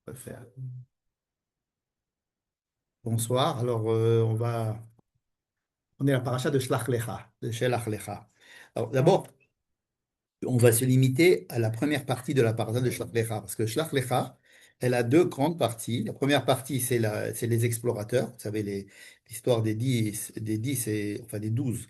On va faire. Bonsoir. Alors, on est à la paracha de Shlach Lecha, de Shelach Lecha. Alors, d'abord, on va se limiter à la première partie de la paracha de Shlach Lecha, parce que Shlach Lecha, elle a deux grandes parties. La première partie, c'est les explorateurs. Vous savez, l'histoire enfin des 12.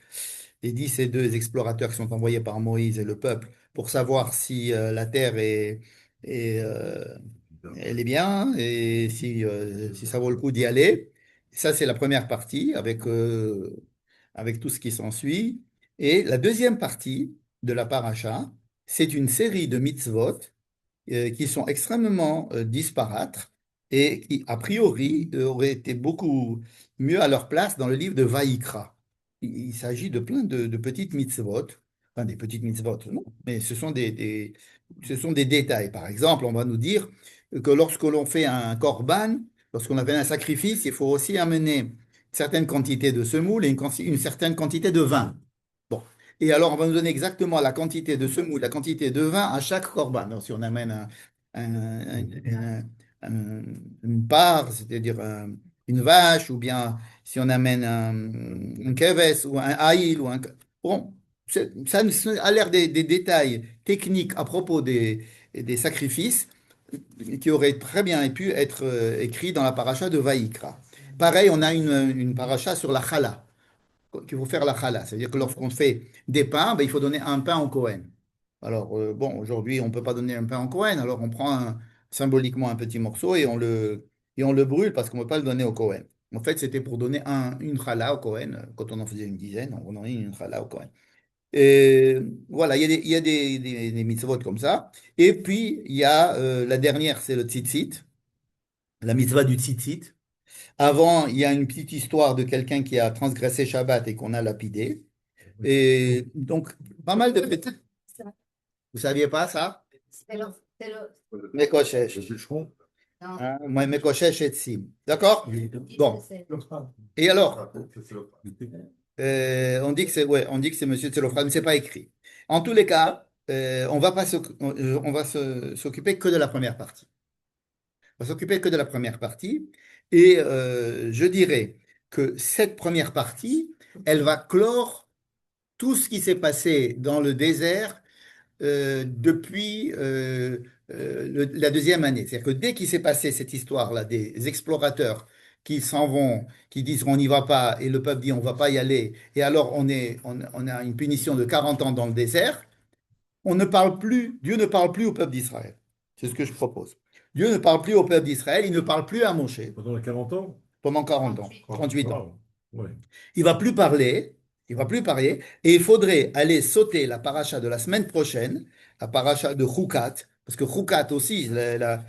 Les 10 et 2 explorateurs qui sont envoyés par Moïse et le peuple pour savoir si la terre est, elle est bien et si ça vaut le coup d'y aller. Ça, c'est la première partie avec tout ce qui s'ensuit. Et la deuxième partie de la paracha, c'est une série de mitzvot qui sont extrêmement disparates et qui, a priori, auraient été beaucoup mieux à leur place dans le livre de Vaïkra. Il s'agit de plein de petites mitzvot, enfin des petites mitzvot, non, mais ce sont des détails. Par exemple, on va nous dire que lorsque l'on fait un korban, lorsqu'on a fait un sacrifice, il faut aussi amener une certaine quantité de semoule et une certaine quantité de vin. Bon. Et alors, on va nous donner exactement la quantité de semoule, la quantité de vin à chaque korban. Alors, si on amène une part, c'est-à-dire une vache, ou bien si on amène un keves ou un aïl, bon, ça a l'air des détails techniques à propos des sacrifices qui auraient très bien pu être écrits dans la paracha de Vaïkra. Pareil, on a une paracha sur la challah qu'il faut faire la challah. C'est-à-dire que lorsqu'on fait des pains, ben, il faut donner un pain au Cohen. Alors, bon, aujourd'hui, on ne peut pas donner un pain au Cohen, alors on prend symboliquement un petit morceau et on le brûle parce qu'on ne peut pas le donner au Cohen. En fait, c'était pour donner une challah au Cohen. Quand on en faisait une dizaine, on donnait une challah au Cohen. Et voilà, il y a des mitzvot comme ça. Et puis, il y a la dernière, c'est le tzitzit, la mitzvah du tzitzit. Avant, il y a une petite histoire de quelqu'un qui a transgressé Shabbat et qu'on a lapidé. Et donc, pas mal de petits. Vous saviez pas ça? Mekoshesh. Hein, moi, Mekoshesh et Tsim. D'accord? Bon. Et alors, on dit que c'est ouais, on dit que c'est Monsieur Tselofrad, mais c'est pas écrit. En tous les cas, on va s'occuper que de la première partie. On va s'occuper que de la première partie. Et je dirais que cette première partie, elle va clore tout ce qui s'est passé dans le désert depuis la deuxième année. C'est-à-dire que dès qu'il s'est passé cette histoire-là des explorateurs qui s'en vont, qui disent on n'y va pas, et le peuple dit on va pas y aller, et alors on a une punition de 40 ans dans le désert, on ne parle plus, Dieu ne parle plus au peuple d'Israël. C'est ce que je propose. Dieu ne parle plus au peuple d'Israël, il ne parle plus à Moshe Pendant les 40 ans? pendant 40 ans, Ah, 38 ans. ah, ouais. Il va plus parler, il va plus parler, et il faudrait aller sauter la paracha de la semaine prochaine, la paracha de Choukat, parce que Choukat aussi, la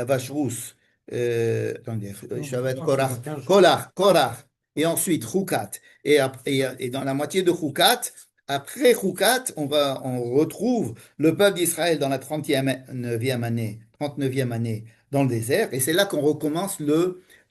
vache rousse, attendez, je vais être Korach, Korach, et ensuite Choukat, et dans la moitié de Choukat, après Choukat, on retrouve le peuple d'Israël dans la 39e année, 39e année dans le désert, et c'est là qu'on recommence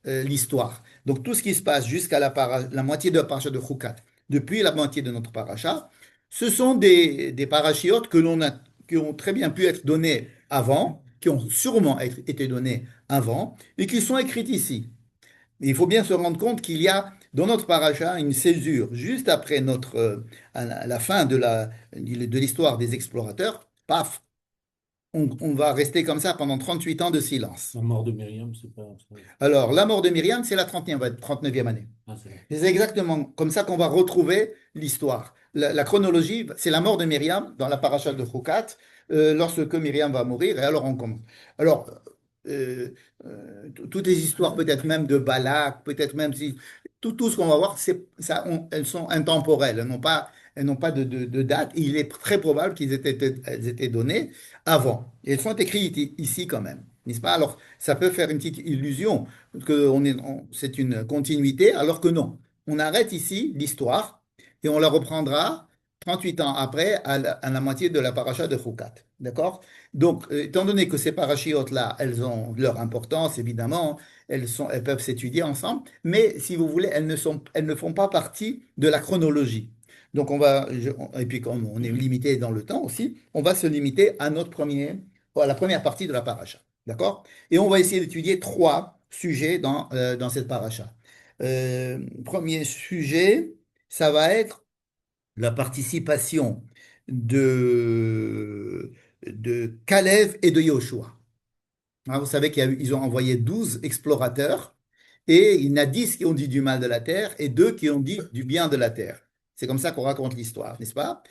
l'histoire. Donc tout ce qui se passe jusqu'à la moitié de la paracha de Choukat, depuis la moitié de notre paracha, ce sont des parachiotes qui ont très bien pu être donnés avant, qui ont sûrement été donnés avant, et qui sont écrites ici. Il faut bien se rendre compte qu'il y a dans notre paracha une césure juste après à la fin de l'histoire des explorateurs. Paf, on va rester comme ça pendant 38 ans de silence. La mort de Myriam, c'est pas. Alors, la mort de Myriam, c'est la 39e année. Ah, c'est vrai. C'est exactement comme ça qu'on va retrouver l'histoire. La chronologie, c'est la mort de Myriam dans la paracha de Choukat, lorsque Myriam va mourir, et alors on commence. Alors, euh, toutes les histoires, peut-être même de Balak, peut-être même si. Tout ce qu'on va voir, elles sont intemporelles, elles n'ont pas de date. Il est très probable elles étaient données avant. Et elles sont écrites ici quand même, n'est-ce pas? Alors, ça peut faire une petite illusion que c'est une continuité, alors que non. On arrête ici l'histoire et on la reprendra 38 ans après à la moitié de la paracha de Choukat. D'accord? Donc, étant donné que ces parachiotes-là, elles ont leur importance, évidemment, elles peuvent s'étudier ensemble, mais si vous voulez, elles ne font pas partie de la chronologie. Donc, et puis comme on est limité dans le temps aussi, on va se limiter à à la première partie de la paracha. D'accord? Et on va essayer d'étudier trois sujets dans cette paracha. Premier sujet, ça va être la participation de, de Caleb et de Yoshua. Hein, vous savez qu'ils ont envoyé 12 explorateurs et il y en a 10 qui ont dit du mal de la terre et 2 qui ont dit du bien de la terre. C'est comme ça qu'on raconte l'histoire, n'est-ce pas?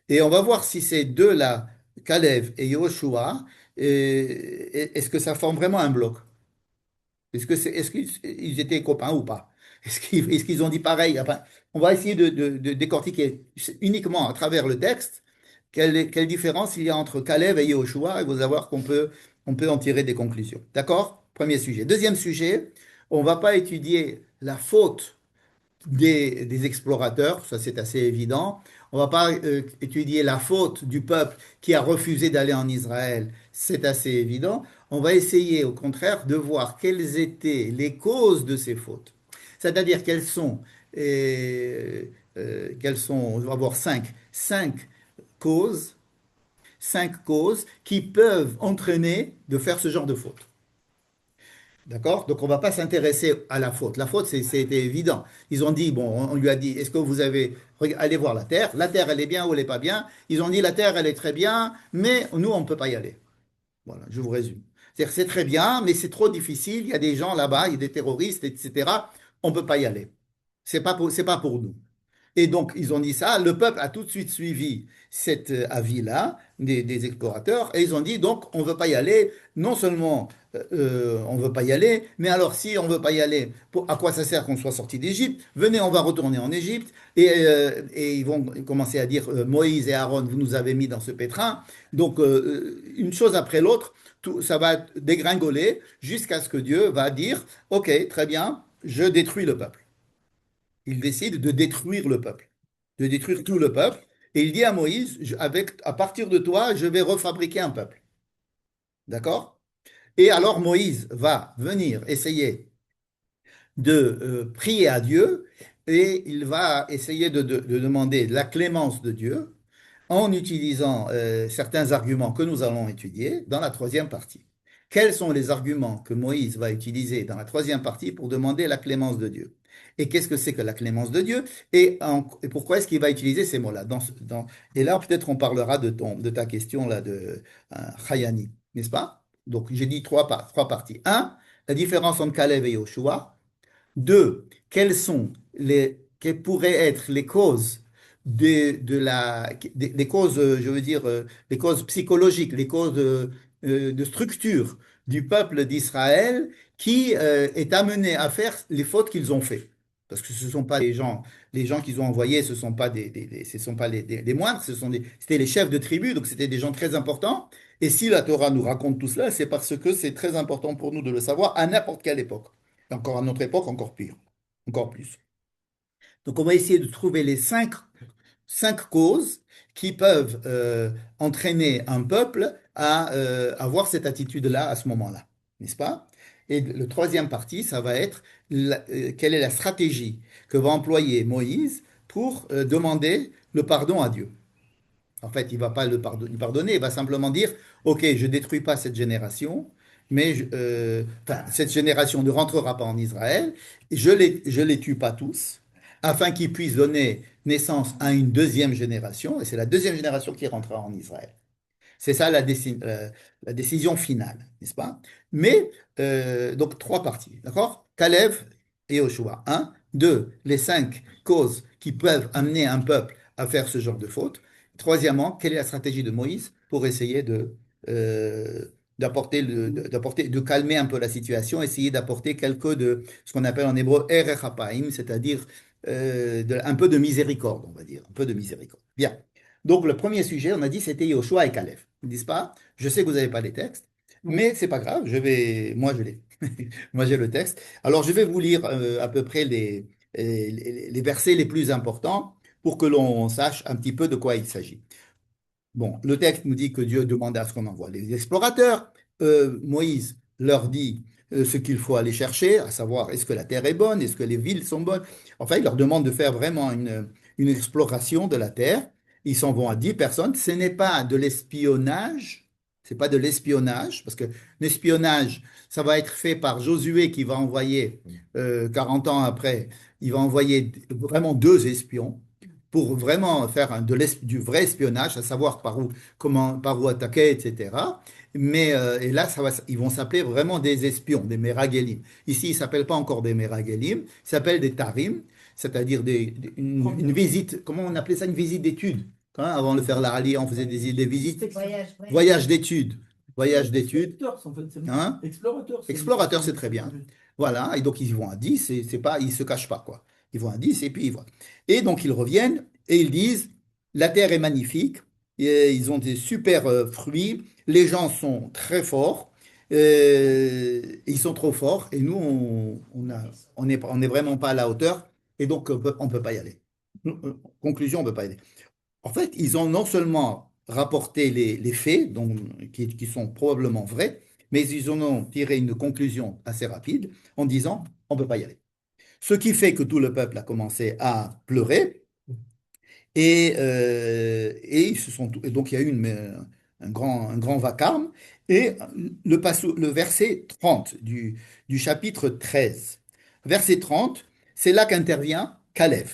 Et on va voir si ces deux-là, Caleb et Yoshua, est-ce que ça forme vraiment un bloc? Est-ce qu'ils étaient copains ou pas? Est-ce qu'ils ont dit pareil? Enfin, on va essayer de décortiquer uniquement à travers le texte quelle différence il y a entre Caleb et Yahushua et vous allez voir on peut en tirer des conclusions. D'accord? Premier sujet. Deuxième sujet, on ne va pas étudier la faute des explorateurs, ça c'est assez évident. On ne va pas étudier la faute du peuple qui a refusé d'aller en Israël, c'est assez évident. On va essayer au contraire de voir quelles étaient les causes de ces fautes. C'est-à-dire on va voir causes, cinq causes qui peuvent entraîner de faire ce genre de faute. D'accord? Donc, on ne va pas s'intéresser à la faute. La faute, c'était évident. Ils ont dit, bon, on lui a dit, est-ce que vous avez, allez voir la terre. La terre, elle est bien ou elle n'est pas bien. Ils ont dit, la terre, elle est très bien, mais nous, on ne peut pas y aller. Voilà, je vous résume. C'est-à-dire, c'est très bien, mais c'est trop difficile. Il y a des gens là-bas, il y a des terroristes, etc. On ne peut pas y aller. C'est pas pour nous. Et donc, ils ont dit ça. Le peuple a tout de suite suivi cet avis-là des explorateurs et ils ont dit, donc, on ne veut pas y aller. Non seulement on ne veut pas y aller, mais alors si on ne veut pas y aller, à quoi ça sert qu'on soit sorti d'Égypte? Venez, on va retourner en Égypte. Et ils vont commencer à dire, Moïse et Aaron, vous nous avez mis dans ce pétrin. Donc, une chose après l'autre, ça va dégringoler jusqu'à ce que Dieu va dire, OK, très bien, je détruis le peuple. Il décide de détruire le peuple, de détruire tout le peuple. Et il dit à Moïse, à partir de toi, je vais refabriquer un peuple. D'accord? Et alors Moïse va venir essayer de prier à Dieu et il va essayer de demander la clémence de Dieu en utilisant certains arguments que nous allons étudier dans la troisième partie. Quels sont les arguments que Moïse va utiliser dans la troisième partie pour demander la clémence de Dieu? Et qu'est-ce que c'est que la clémence de Dieu? Et pourquoi est-ce qu'il va utiliser ces mots-là? Et là, peut-être on parlera de ta question là de Chayani, n'est-ce pas? Donc, j'ai dit trois parties. Un, la différence entre Caleb et Yoshua. Deux, quelles pourraient être les causes des causes, je veux dire, les causes psychologiques, les causes de structure du peuple d'Israël qui est amené à faire les fautes qu'ils ont fait. Parce que ce ne sont pas les gens qu'ils ont envoyés, ce ne sont pas ce sont pas des moindres, c'était les chefs de tribu, donc c'était des gens très importants. Et si la Torah nous raconte tout cela, c'est parce que c'est très important pour nous de le savoir à n'importe quelle époque. Et encore à notre époque, encore pire, encore plus. Donc, on va essayer de trouver les cinq causes qui peuvent entraîner un peuple à avoir cette attitude-là à ce moment-là, n'est-ce pas? Et le troisième partie, ça va être quelle est la stratégie que va employer Moïse pour demander le pardon à Dieu. En fait, il ne va pas lui pardonner, il va simplement dire, OK, je ne détruis pas cette génération, mais enfin, cette génération ne rentrera pas en Israël, je les tue pas tous, afin qu'ils puissent donner naissance à une deuxième génération, et c'est la deuxième génération qui rentrera en Israël. C'est ça la décision finale, n'est-ce pas? Mais, donc, trois parties, d'accord? Caleb et Joshua. Un. Deux, les cinq causes qui peuvent amener un peuple à faire ce genre de faute. Troisièmement, quelle est la stratégie de Moïse pour essayer euh, de calmer un peu la situation, essayer d'apporter ce qu'on appelle en hébreu, erech hapaim, c'est-à-dire un peu de miséricorde, on va dire, un peu de miséricorde. Bien. Donc, le premier sujet, on a dit, c'était Yoshua et Caleb. Ils ne disent pas, je sais que vous n'avez pas les textes, mais c'est pas grave, moi je l'ai. Moi j'ai le texte. Alors, je vais vous lire à peu près les versets les plus importants pour que l'on sache un petit peu de quoi il s'agit. Bon, le texte nous dit que Dieu demande à ce qu'on envoie les explorateurs. Moïse leur dit ce qu'il faut aller chercher, à savoir est-ce que la terre est bonne, est-ce que les villes sont bonnes. Enfin, il leur demande de faire vraiment une exploration de la terre. Ils s'en vont à 10 personnes. Ce n'est pas de l'espionnage, C'est pas de l'espionnage, parce que l'espionnage, ça va être fait par Josué qui va envoyer, 40 ans après, il va envoyer vraiment deux espions pour vraiment faire du vrai espionnage, à savoir par où attaquer, etc. Mais et là, ils vont s'appeler vraiment des espions, des Meragelim. Ici, ils ne s'appellent pas encore des Meragelim, ils s'appellent des Tarim, c'est-à-dire une visite, comment on appelait ça, une visite d'études. Hein, avant de faire la rallye, on faisait des visites. Voyage d'études. Voyage d'études. Explorateurs, en fait. Hein? Explorateurs, Explorateur, c'est très bien. Voilà. Et donc, ils vont à 10 et c'est pas, ils se cachent pas, quoi. Ils vont à 10 et puis ils vont. Et donc, ils reviennent et ils disent, la terre est magnifique, et ils ont des super fruits, les gens sont très forts, ils sont trop forts et nous, on est vraiment pas à la hauteur et donc on peut pas y aller. Conclusion, on peut pas y aller. En fait, ils ont non seulement rapporté les faits, qui sont probablement vrais, mais ils en ont tiré une conclusion assez rapide en disant on ne peut pas y aller. Ce qui fait que tout le peuple a commencé à pleurer et et donc il y a eu un grand vacarme. Et le verset 30 du chapitre 13, verset 30, c'est là qu'intervient Caleb.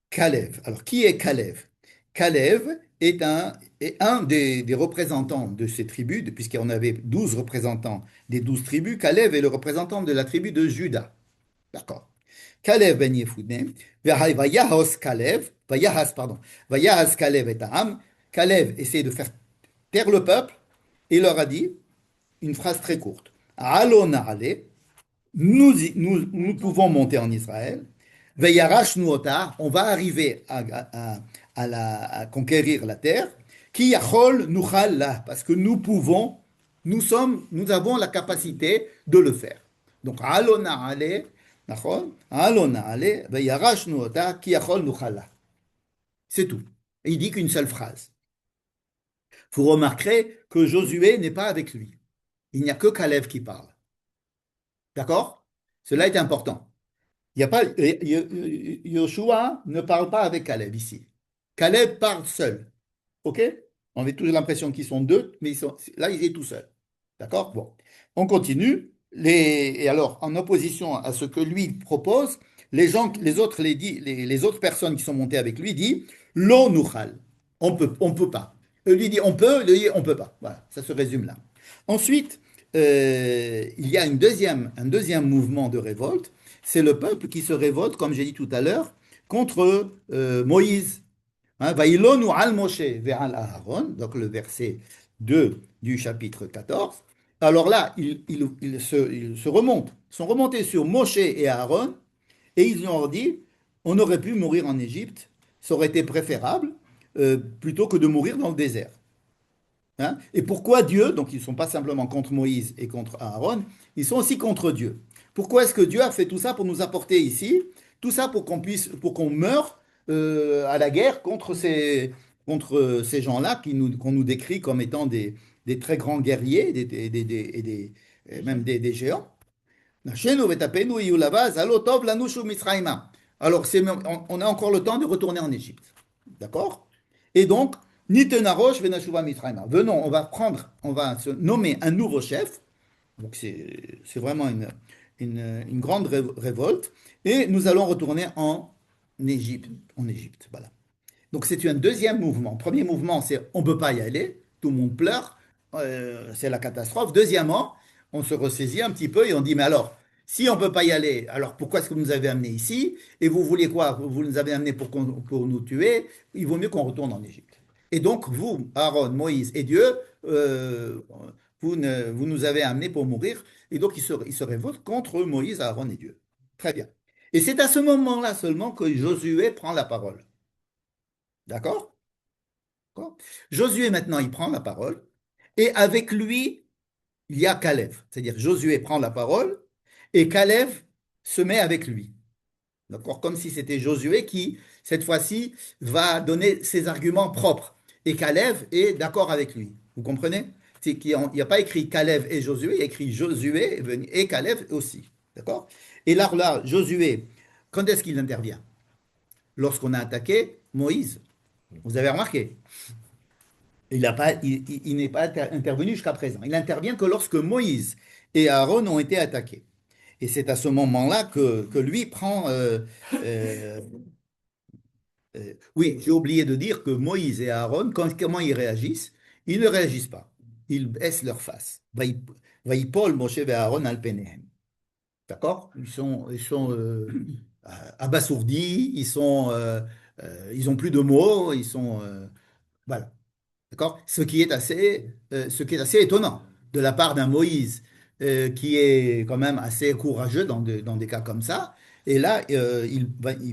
Kalev. Alors, qui est Kalev? Kalev est un des représentants de ces tribus, puisqu'il y en avait 12 représentants des 12 tribus. Kalev est le représentant de la tribu de Juda. D'accord. Kalev ben Yefune, Vayahos Kalev, Vayahas, pardon, Vayahas Kalev et Aham. Kalev essaie de faire taire le peuple et leur a dit une phrase très courte. Alona ale, nous pouvons monter en Israël. Veyarash nuota, on va arriver à conquérir la terre. Ki yachol nuchal la, parce que nous avons la capacité de le faire. Donc, alona ale, nachon, alona ale, veyarash nuota, ki yachol nuchal la. C'est tout. Et il dit qu'une seule phrase. Vous remarquerez que Josué n'est pas avec lui. Il n'y a que Caleb qui parle. D'accord? Cela est important. Il y a pas, Yoshua ne parle pas avec Caleb ici. Caleb parle seul. OK? On a toujours l'impression qu'ils sont deux, mais là, il est tout seul. D'accord? Bon. On continue. Et alors, en opposition à ce que lui propose, les autres personnes qui sont montées avec lui disent Lo nuchal. On peut pas. Lui dit on peut, lui dit on peut pas. Voilà, ça se résume là. Ensuite, il y a un deuxième mouvement de révolte. C'est le peuple qui se révolte, comme j'ai dit tout à l'heure, contre Moïse. Hein, Vaïlonu al Moshe ve'al Aaron, donc le verset 2 du chapitre 14. Alors là, ils se remontent. Ils sont remontés sur Moshe et Aaron et ils leur ont dit, on aurait pu mourir en Égypte, ça aurait été préférable plutôt que de mourir dans le désert. Hein. Et pourquoi Dieu, donc ils ne sont pas simplement contre Moïse et contre Aaron, ils sont aussi contre Dieu. Pourquoi est-ce que Dieu a fait tout ça pour nous apporter ici? Tout ça pour qu'on meure à la guerre contre ces gens-là qu'on nous décrit comme étant des très grands guerriers et même des géants. Alors, on a encore le temps de retourner en Égypte. D'accord? Et donc, Nitenarosh venashuva Mitzrayim. Venons, on va se nommer un nouveau chef. Donc, c'est vraiment une grande révolte. Et nous allons retourner en Égypte. En Égypte, voilà. Donc c'est un deuxième mouvement. Premier mouvement, c'est on ne peut pas y aller, tout le monde pleure, c'est la catastrophe. Deuxièmement, on se ressaisit un petit peu et on dit, mais alors, si on ne peut pas y aller, alors pourquoi est-ce que vous nous avez amenés ici? Et vous voulez quoi? Vous nous avez amenés pour nous tuer? Il vaut mieux qu'on retourne en Égypte. Et donc, vous, Aaron, Moïse et Dieu, euh, vous nous avez amenés pour mourir. Et donc, ils se révoltent contre Moïse, Aaron et Dieu. Très bien. Et c'est à ce moment-là seulement que Josué prend la parole. D'accord? D'accord. Josué, maintenant, il prend la parole. Et avec lui, il y a Caleb. C'est-à-dire, Josué prend la parole et Caleb se met avec lui. D'accord? Comme si c'était Josué qui, cette fois-ci, va donner ses arguments propres. Et Caleb est d'accord avec lui. Vous comprenez? C'est qu'il n'y a pas écrit Caleb et Josué, il y a écrit Josué et Caleb aussi. D'accord? Et là, Josué, quand est-ce qu'il intervient? Lorsqu'on a attaqué Moïse. Vous avez remarqué? Il n'est pas intervenu jusqu'à présent. Il n'intervient que lorsque Moïse et Aaron ont été attaqués. Et c'est à ce moment-là que lui prend. Euh, oui, j'ai oublié de dire que Moïse et Aaron, comment ils réagissent? Ils ne réagissent pas. Ils baissent leur face. Vaïpol Moshe et Aaron al penehem. D'accord? Ils sont abasourdis, ils ont plus de mots, voilà. D'accord? Ce qui est assez étonnant de la part d'un Moïse qui est quand même assez courageux dans des cas comme ça. Et là, il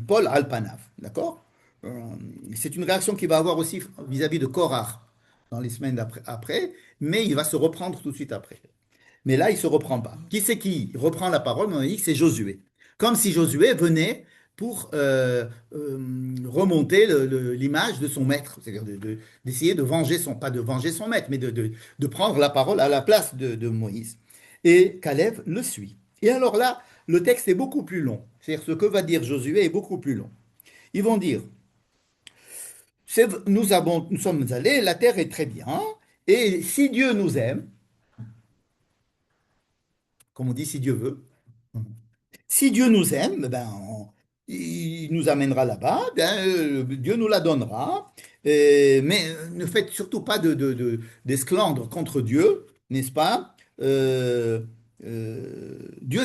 Paul Alpanav. D'accord? Euh, c'est une réaction qu'il va avoir aussi vis-à-vis de Korah dans les semaines après, mais il va se reprendre tout de suite après. Mais là, il ne se reprend pas. Qui c'est qui reprend la parole? On a dit que c'est Josué. Comme si Josué venait pour remonter l'image de son maître, c'est-à-dire d'essayer de venger pas de venger son maître, mais de prendre la parole à la place de Moïse. Et Caleb le suit. Et alors là, le texte est beaucoup plus long. C'est-à-dire ce que va dire Josué est beaucoup plus long. Ils vont dire, nous sommes allés, la terre est très bien, et si Dieu nous aime, comme on dit, si Dieu veut, si Dieu nous aime, ben, il nous amènera là-bas, ben, Dieu nous la donnera. Mais ne faites surtout pas d'esclandre contre Dieu, n'est-ce pas? Dieu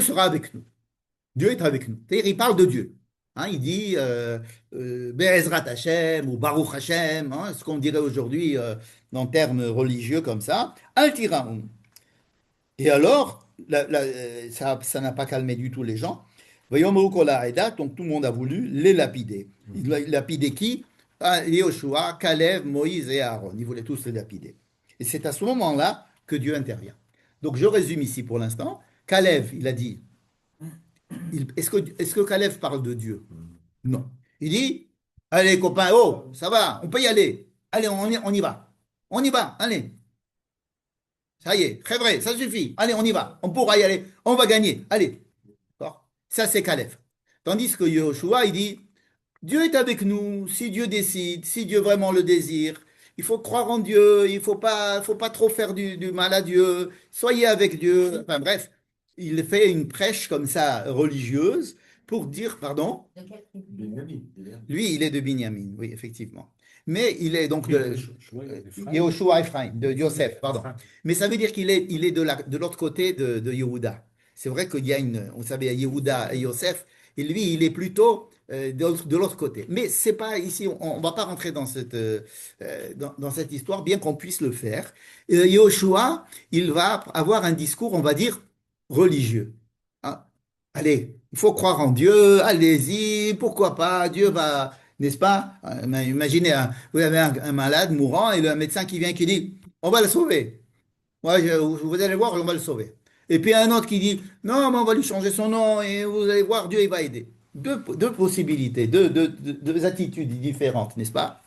sera avec nous. Dieu est avec nous. C'est-à-dire, il parle de Dieu. Hein, il dit Be'ezrat Hashem ou Baruch Hashem, hein, ce qu'on dirait aujourd'hui en termes religieux comme ça. Al Tiraoun. Et alors, ça n'a pas calmé du tout les gens. Voyons Kol Ha'edah, donc tout le monde a voulu les lapider. Il a lapidé qui? Ah, Yoshua, Caleb, Moïse et Aaron. Ils voulaient tous les lapider. Et c'est à ce moment-là que Dieu intervient. Donc je résume ici pour l'instant. Caleb, il a dit, est-ce que Caleb parle de Dieu? Non. Il dit, allez copains, oh, ça va, on peut y aller. Allez, on y va. On y va, allez. Ça y est, très vrai, ça suffit. Allez, on y va. On pourra y aller. On va gagner. Allez. D'accord? Ça, c'est Caleb. Tandis que Yoshua, il dit, Dieu est avec nous. Si Dieu décide, si Dieu vraiment le désire, il faut croire en Dieu. Il faut pas trop faire du mal à Dieu. Soyez avec Dieu. Enfin bref, il fait une prêche comme ça religieuse pour dire, pardon. Benjamin. Lui, il est de Binyamin, oui, effectivement. Mais il est donc Et de Ephraim. Yehoshua Ephraim, de Yosef, pardon. Ephraim. Mais ça veut dire qu'il est de l'autre côté de Yehuda. C'est vrai qu'il y a vous savez, il y a Yehuda et Yosef, et lui, il est plutôt de l'autre côté. Mais c'est pas ici, on ne va pas rentrer dans cette histoire, bien qu'on puisse le faire. Yehoshua, il va avoir un discours, on va dire, religieux. Hein. Allez, il faut croire en Dieu, allez-y, pourquoi pas, Dieu va, n'est-ce pas? Imaginez, vous avez un malade mourant et le médecin qui vient qui dit, on va le sauver. Ouais, vous allez voir, on va le sauver. Et puis un autre qui dit, non, mais on va lui changer son nom et vous allez voir, Dieu, il va aider. Deux possibilités, deux attitudes différentes, n'est-ce pas?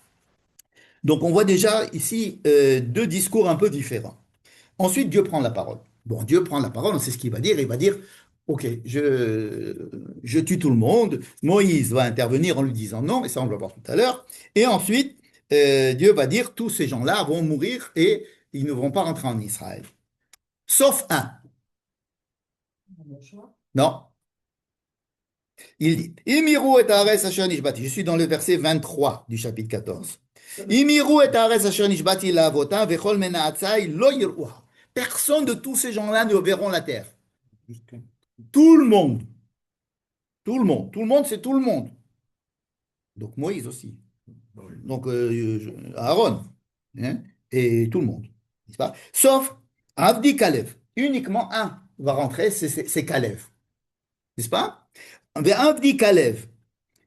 Donc on voit déjà ici deux discours un peu différents. Ensuite, Dieu prend la parole. Bon, Dieu prend la parole, on sait ce qu'il va dire. Il va dire, OK, je tue tout le monde. Moïse va intervenir en lui disant non, et ça on va voir tout à l'heure. Et ensuite, Dieu va dire, tous ces gens-là vont mourir et ils ne vont pas rentrer en Israël. Sauf un. Non. Il dit, Imiru et Haaretz asher nishbati. Je suis dans le verset 23 du chapitre 14. Imiru et Haaretz asher nishbati la'avotam vechol menaatzai lo yiruha. Personne de tous ces gens-là ne verront la terre. Jusqu'à- Tout le monde. Tout le monde. Tout le monde, c'est tout le monde. Donc Moïse aussi. Donc Aaron. Hein, et tout le monde. N'est-ce pas? Sauf Abdi Kalev. Uniquement un va rentrer, c'est Kalev. N'est-ce pas? Mais Abdi Kalev.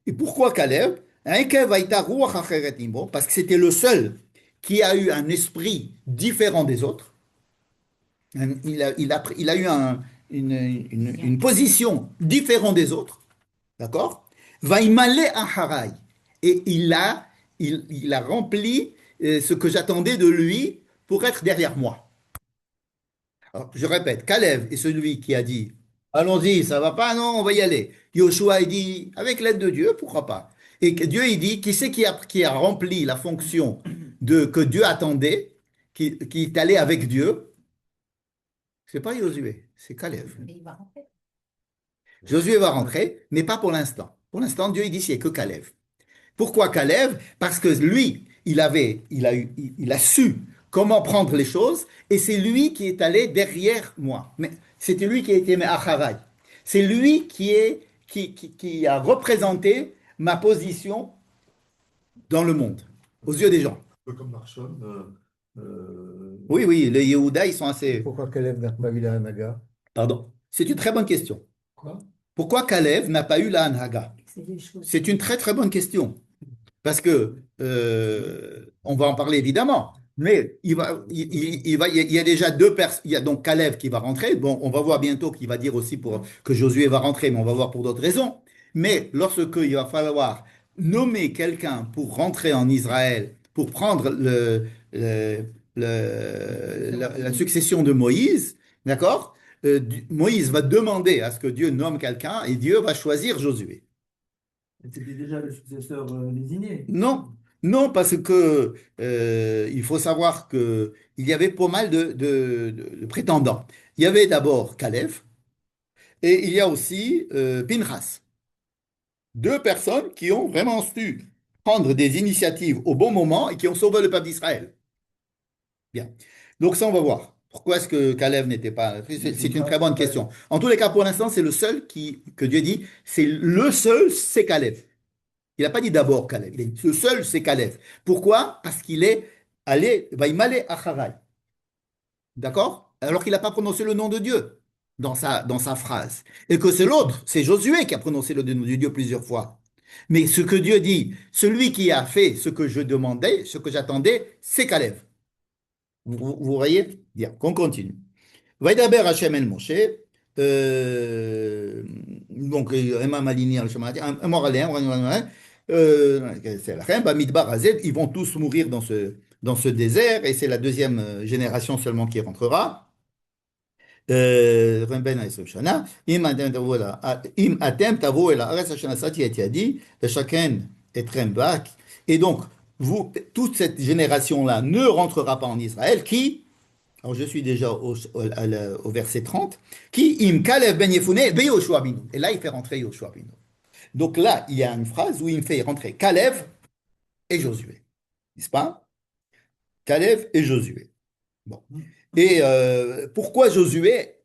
Et pourquoi Caleb? Parce que c'était le seul qui a eu un esprit différent des autres. Il a eu une position différente des autres. D'accord? Vaimale Aharai. Et il a rempli ce que j'attendais de lui pour être derrière moi. Alors, je répète, Caleb est celui qui a dit, allons-y, ça va pas, non, on va y aller. Yoshua, il dit, avec l'aide de Dieu, pourquoi pas? Et que Dieu, il dit, qui c'est qui a rempli la fonction que Dieu attendait, qui est allé avec Dieu, c'est pas Josué, c'est Caleb. Josué va rentrer, mais pas pour l'instant. Pour l'instant, Dieu il dit c'est que Caleb. Pourquoi Caleb? Parce que lui, il a su comment prendre les choses, et c'est lui qui est allé derrière moi. Mais c'était lui qui a été Me'acharai. C'est lui qui a représenté ma position dans le monde, aux yeux des gens. Un peu comme Marshall. Oui, oui, les Yehuda, ils sont assez. Pourquoi Caleb n'a pas eu la Hanaga? Pardon. C'est une très bonne question. Quoi? Pourquoi Caleb n'a pas eu la Hanhaga? C'est des choses. C'est une très très bonne question. Parce que, on va en parler évidemment, mais il y a déjà deux personnes. Il y a donc Caleb qui va rentrer. Bon, on va voir bientôt qu'il va dire aussi que Josué va rentrer, mais on va voir pour d'autres raisons. Mais lorsque il va falloir nommer quelqu'un pour rentrer en Israël, pour prendre la succession de Moïse, d'accord? Moïse va demander à ce que Dieu nomme quelqu'un et Dieu va choisir Josué. C'était déjà le successeur désigné. Non, non, parce que il faut savoir que il y avait pas mal de prétendants. Il y avait d'abord Caleb et il y a aussi Pinchas. Deux personnes qui ont vraiment su prendre des initiatives au bon moment et qui ont sauvé le peuple d'Israël. Bien. Donc ça, on va voir. Pourquoi est-ce que Caleb n'était pas... C'est une très bonne question. En tous les cas, pour l'instant, c'est le seul que Dieu dit, c'est le seul, c'est Caleb. Il n'a pas dit d'abord Caleb. Il a dit, le seul, c'est Caleb. Pourquoi? Parce qu'il est allé, Vaïmale Acharai. D'accord? Alors qu'il n'a pas prononcé le nom de Dieu dans sa phrase. Et que c'est l'autre, c'est Josué qui a prononcé le nom de Dieu plusieurs fois. Mais ce que Dieu dit, celui qui a fait ce que je demandais, ce que j'attendais, c'est Caleb. Vous voyez? Bien, qu'on continue. וידבר השם אל משה, donc הם מלינים על שמעתי, אמור עליהם, c'est la reine, במדבר הזה, ils vont tous mourir dans ce désert, et c'est la deuxième génération seulement qui rentrera. בין 20 שנה, אם אתם תבואו אל הארץ אשר נשאתי את ידי, לשכן אתכם בה, et donc, vous, toute cette génération-là ne rentrera pas en Israël, qui alors, je suis déjà au verset 30. Qui im Caleb ben Yefune be Yoshua bin Nun. Et là, il fait rentrer Yoshua bin Nun. Donc là, il y a une phrase où il fait rentrer Caleb et Josué. N'est-ce pas? Caleb et Josué. Bon. Et pourquoi Josué?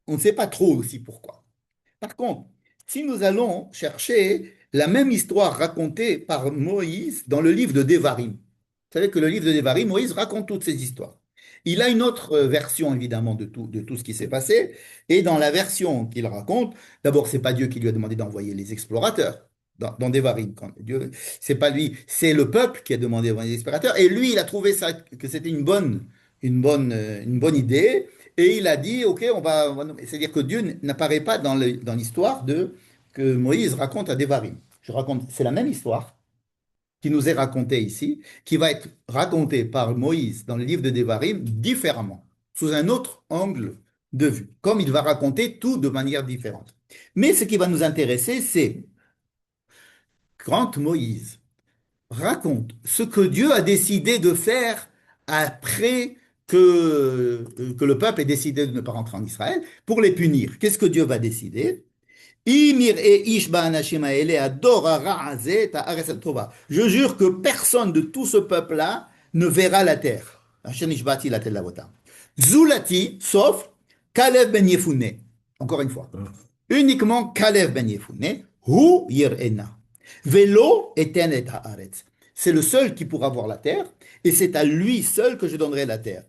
On ne sait pas trop aussi pourquoi. Par contre, si nous allons chercher la même histoire racontée par Moïse dans le livre de Devarim, vous savez que le livre de Devarim, Moïse raconte toutes ces histoires. Il a une autre version, évidemment, de tout ce qui s'est passé. Et dans la version qu'il raconte, d'abord, c'est pas Dieu qui lui a demandé d'envoyer les explorateurs dans Devarim. Dieu, c'est pas lui, c'est le peuple qui a demandé d'envoyer les explorateurs. Et lui, il a trouvé ça, que c'était une bonne idée. Et il a dit, OK, c'est-à-dire que Dieu n'apparaît pas dans l'histoire que Moïse raconte à Devarim. C'est la même histoire qui nous est racontée ici, qui va être racontée par Moïse dans le livre de Devarim différemment, sous un autre angle de vue, comme il va raconter tout de manière différente. Mais ce qui va nous intéresser, c'est quand Moïse raconte ce que Dieu a décidé de faire après que le peuple ait décidé de ne pas rentrer en Israël, pour les punir. Qu'est-ce que Dieu va décider? Je jure que personne de tout ce peuple-là ne verra la terre. Zulati, sauf Caleb ben Yefune. Encore une fois. Uniquement Caleb ben Yefune. Hu yir'ena. Velo eten et haaretz. C'est le seul qui pourra voir la terre, et c'est à lui seul que je donnerai la terre.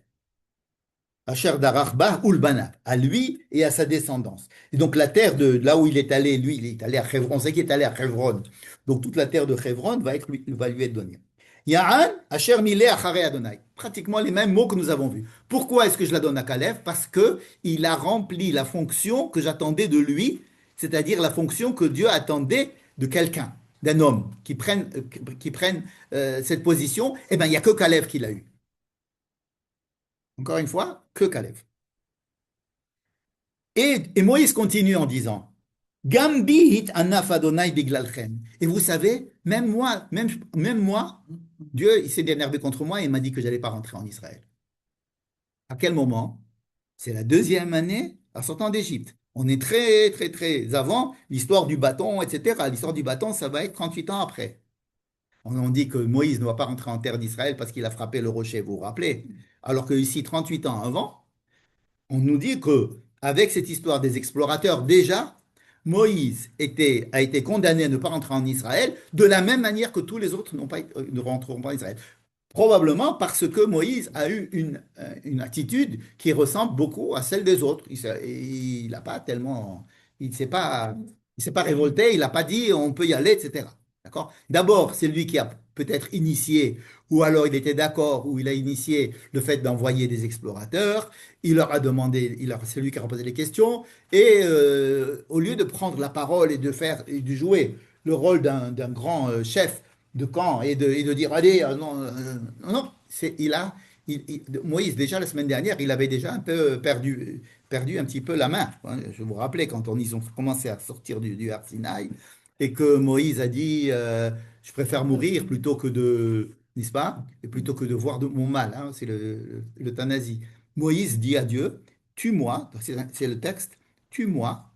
Asher Darachba Ulbana, à lui et à sa descendance. Et donc la terre de là où il est allé, lui, il est allé à Hebron, c'est qu'il est allé à Hebron. Donc toute la terre de Hebron va lui être donnée. Ya'an, Asher Milé Achare Adonai. Pratiquement les mêmes mots que nous avons vus. Pourquoi est-ce que je la donne à Caleb? Parce que il a rempli la fonction que j'attendais de lui, c'est-à-dire la fonction que Dieu attendait de quelqu'un, d'un homme qui prenne cette position. Eh bien, il n'y a que Caleb qui l'a eu. Encore une fois, que Caleb. Et Moïse continue en disant, Gambi hit anaf Adonai biglalchem. Et vous savez, même moi, Dieu, il s'est énervé contre moi et il m'a dit que je n'allais pas rentrer en Israël. À quel moment? C'est la deuxième année en sortant d'Égypte. On est très, très, très avant l'histoire du bâton, etc. L'histoire du bâton, ça va être 38 ans après. On dit que Moïse ne va pas rentrer en terre d'Israël parce qu'il a frappé le rocher, vous vous rappelez? Alors que ici, 38 ans avant, on nous dit que avec cette histoire des explorateurs, déjà, Moïse a été condamné à ne pas rentrer en Israël de la même manière que tous les autres ne rentreront pas en Israël. Probablement parce que Moïse a eu une attitude qui ressemble beaucoup à celle des autres. Il n'a pas tellement, il s'est pas révolté, il n'a pas dit on peut y aller, etc. D'accord? D'abord, c'est lui qui a peut-être initié, ou alors il était d'accord, ou il a initié le fait d'envoyer des explorateurs. Il leur a demandé, c'est lui qui a posé les questions, et au lieu de prendre la parole et de jouer le rôle d'un grand chef de camp et de dire allez, non, non, non, Moïse, déjà la semaine dernière, il avait déjà un peu perdu un petit peu la main, hein. Je vous rappelais quand ils ont commencé à sortir du Har Sinaï et que Moïse a dit je préfère mourir plutôt que de, n'est-ce pas? Et plutôt que de voir mon mal, hein, c'est l'euthanasie. Moïse dit à Dieu, tue-moi, c'est le texte, tue-moi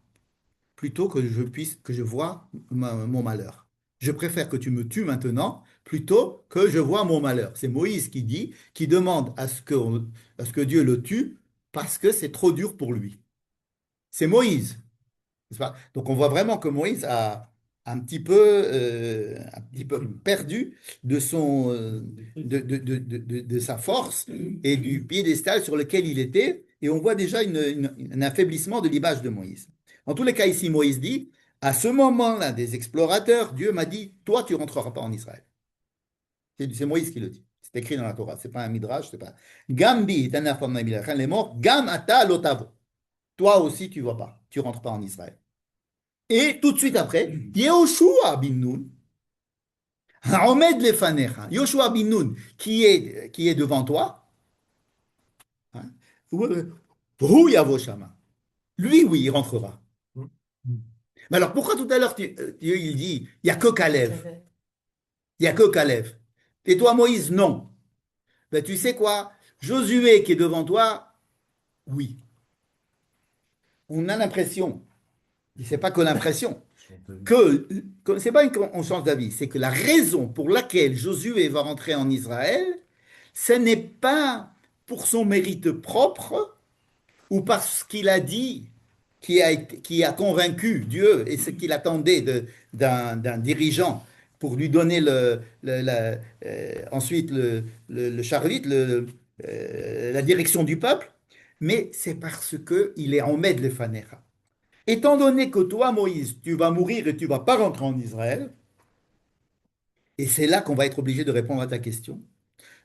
plutôt que je vois mon malheur. Je préfère que tu me tues maintenant plutôt que je vois mon malheur. C'est Moïse qui demande à ce que Dieu le tue parce que c'est trop dur pour lui. C'est Moïse, n'est-ce pas? Donc on voit vraiment que Moïse a un petit peu perdu de sa force et du piédestal sur lequel il était. Et on voit déjà un affaiblissement de l'image de Moïse. En tous les cas, ici, Moïse dit, à ce moment-là des explorateurs, Dieu m'a dit, toi, tu rentreras pas en Israël. C'est Moïse qui le dit. C'est écrit dans la Torah. C'est pas un midrash, c'est pas. Gambi, les morts, gam ata lotavo. Toi aussi, tu vas pas. Tu rentres pas en Israël. Et tout de suite après, Yehoshua bin Nun, Haomed lefanecha, Yoshua bin Nun, qui est devant toi, hein, Hu yavo shama. Lui, oui, il rentrera. Mais alors pourquoi tout à l'heure Dieu il dit, il n'y a que Caleb, il n'y a que Caleb. Et toi, Moïse, non. Ben, tu sais quoi? Josué qui est devant toi, oui. On a l'impression, et c'est pas que l'impression, que c'est pas on change d'avis, c'est que la raison pour laquelle Josué va rentrer en Israël, ce n'est pas pour son mérite propre ou parce qu'il a dit, qui a convaincu Dieu et ce qu'il attendait d'un dirigeant pour lui donner ensuite le charlit, la direction du peuple, mais c'est parce qu'il est en Med le Fanecha. Étant donné que toi, Moïse, tu vas mourir et tu ne vas pas rentrer en Israël, et c'est là qu'on va être obligé de répondre à ta question,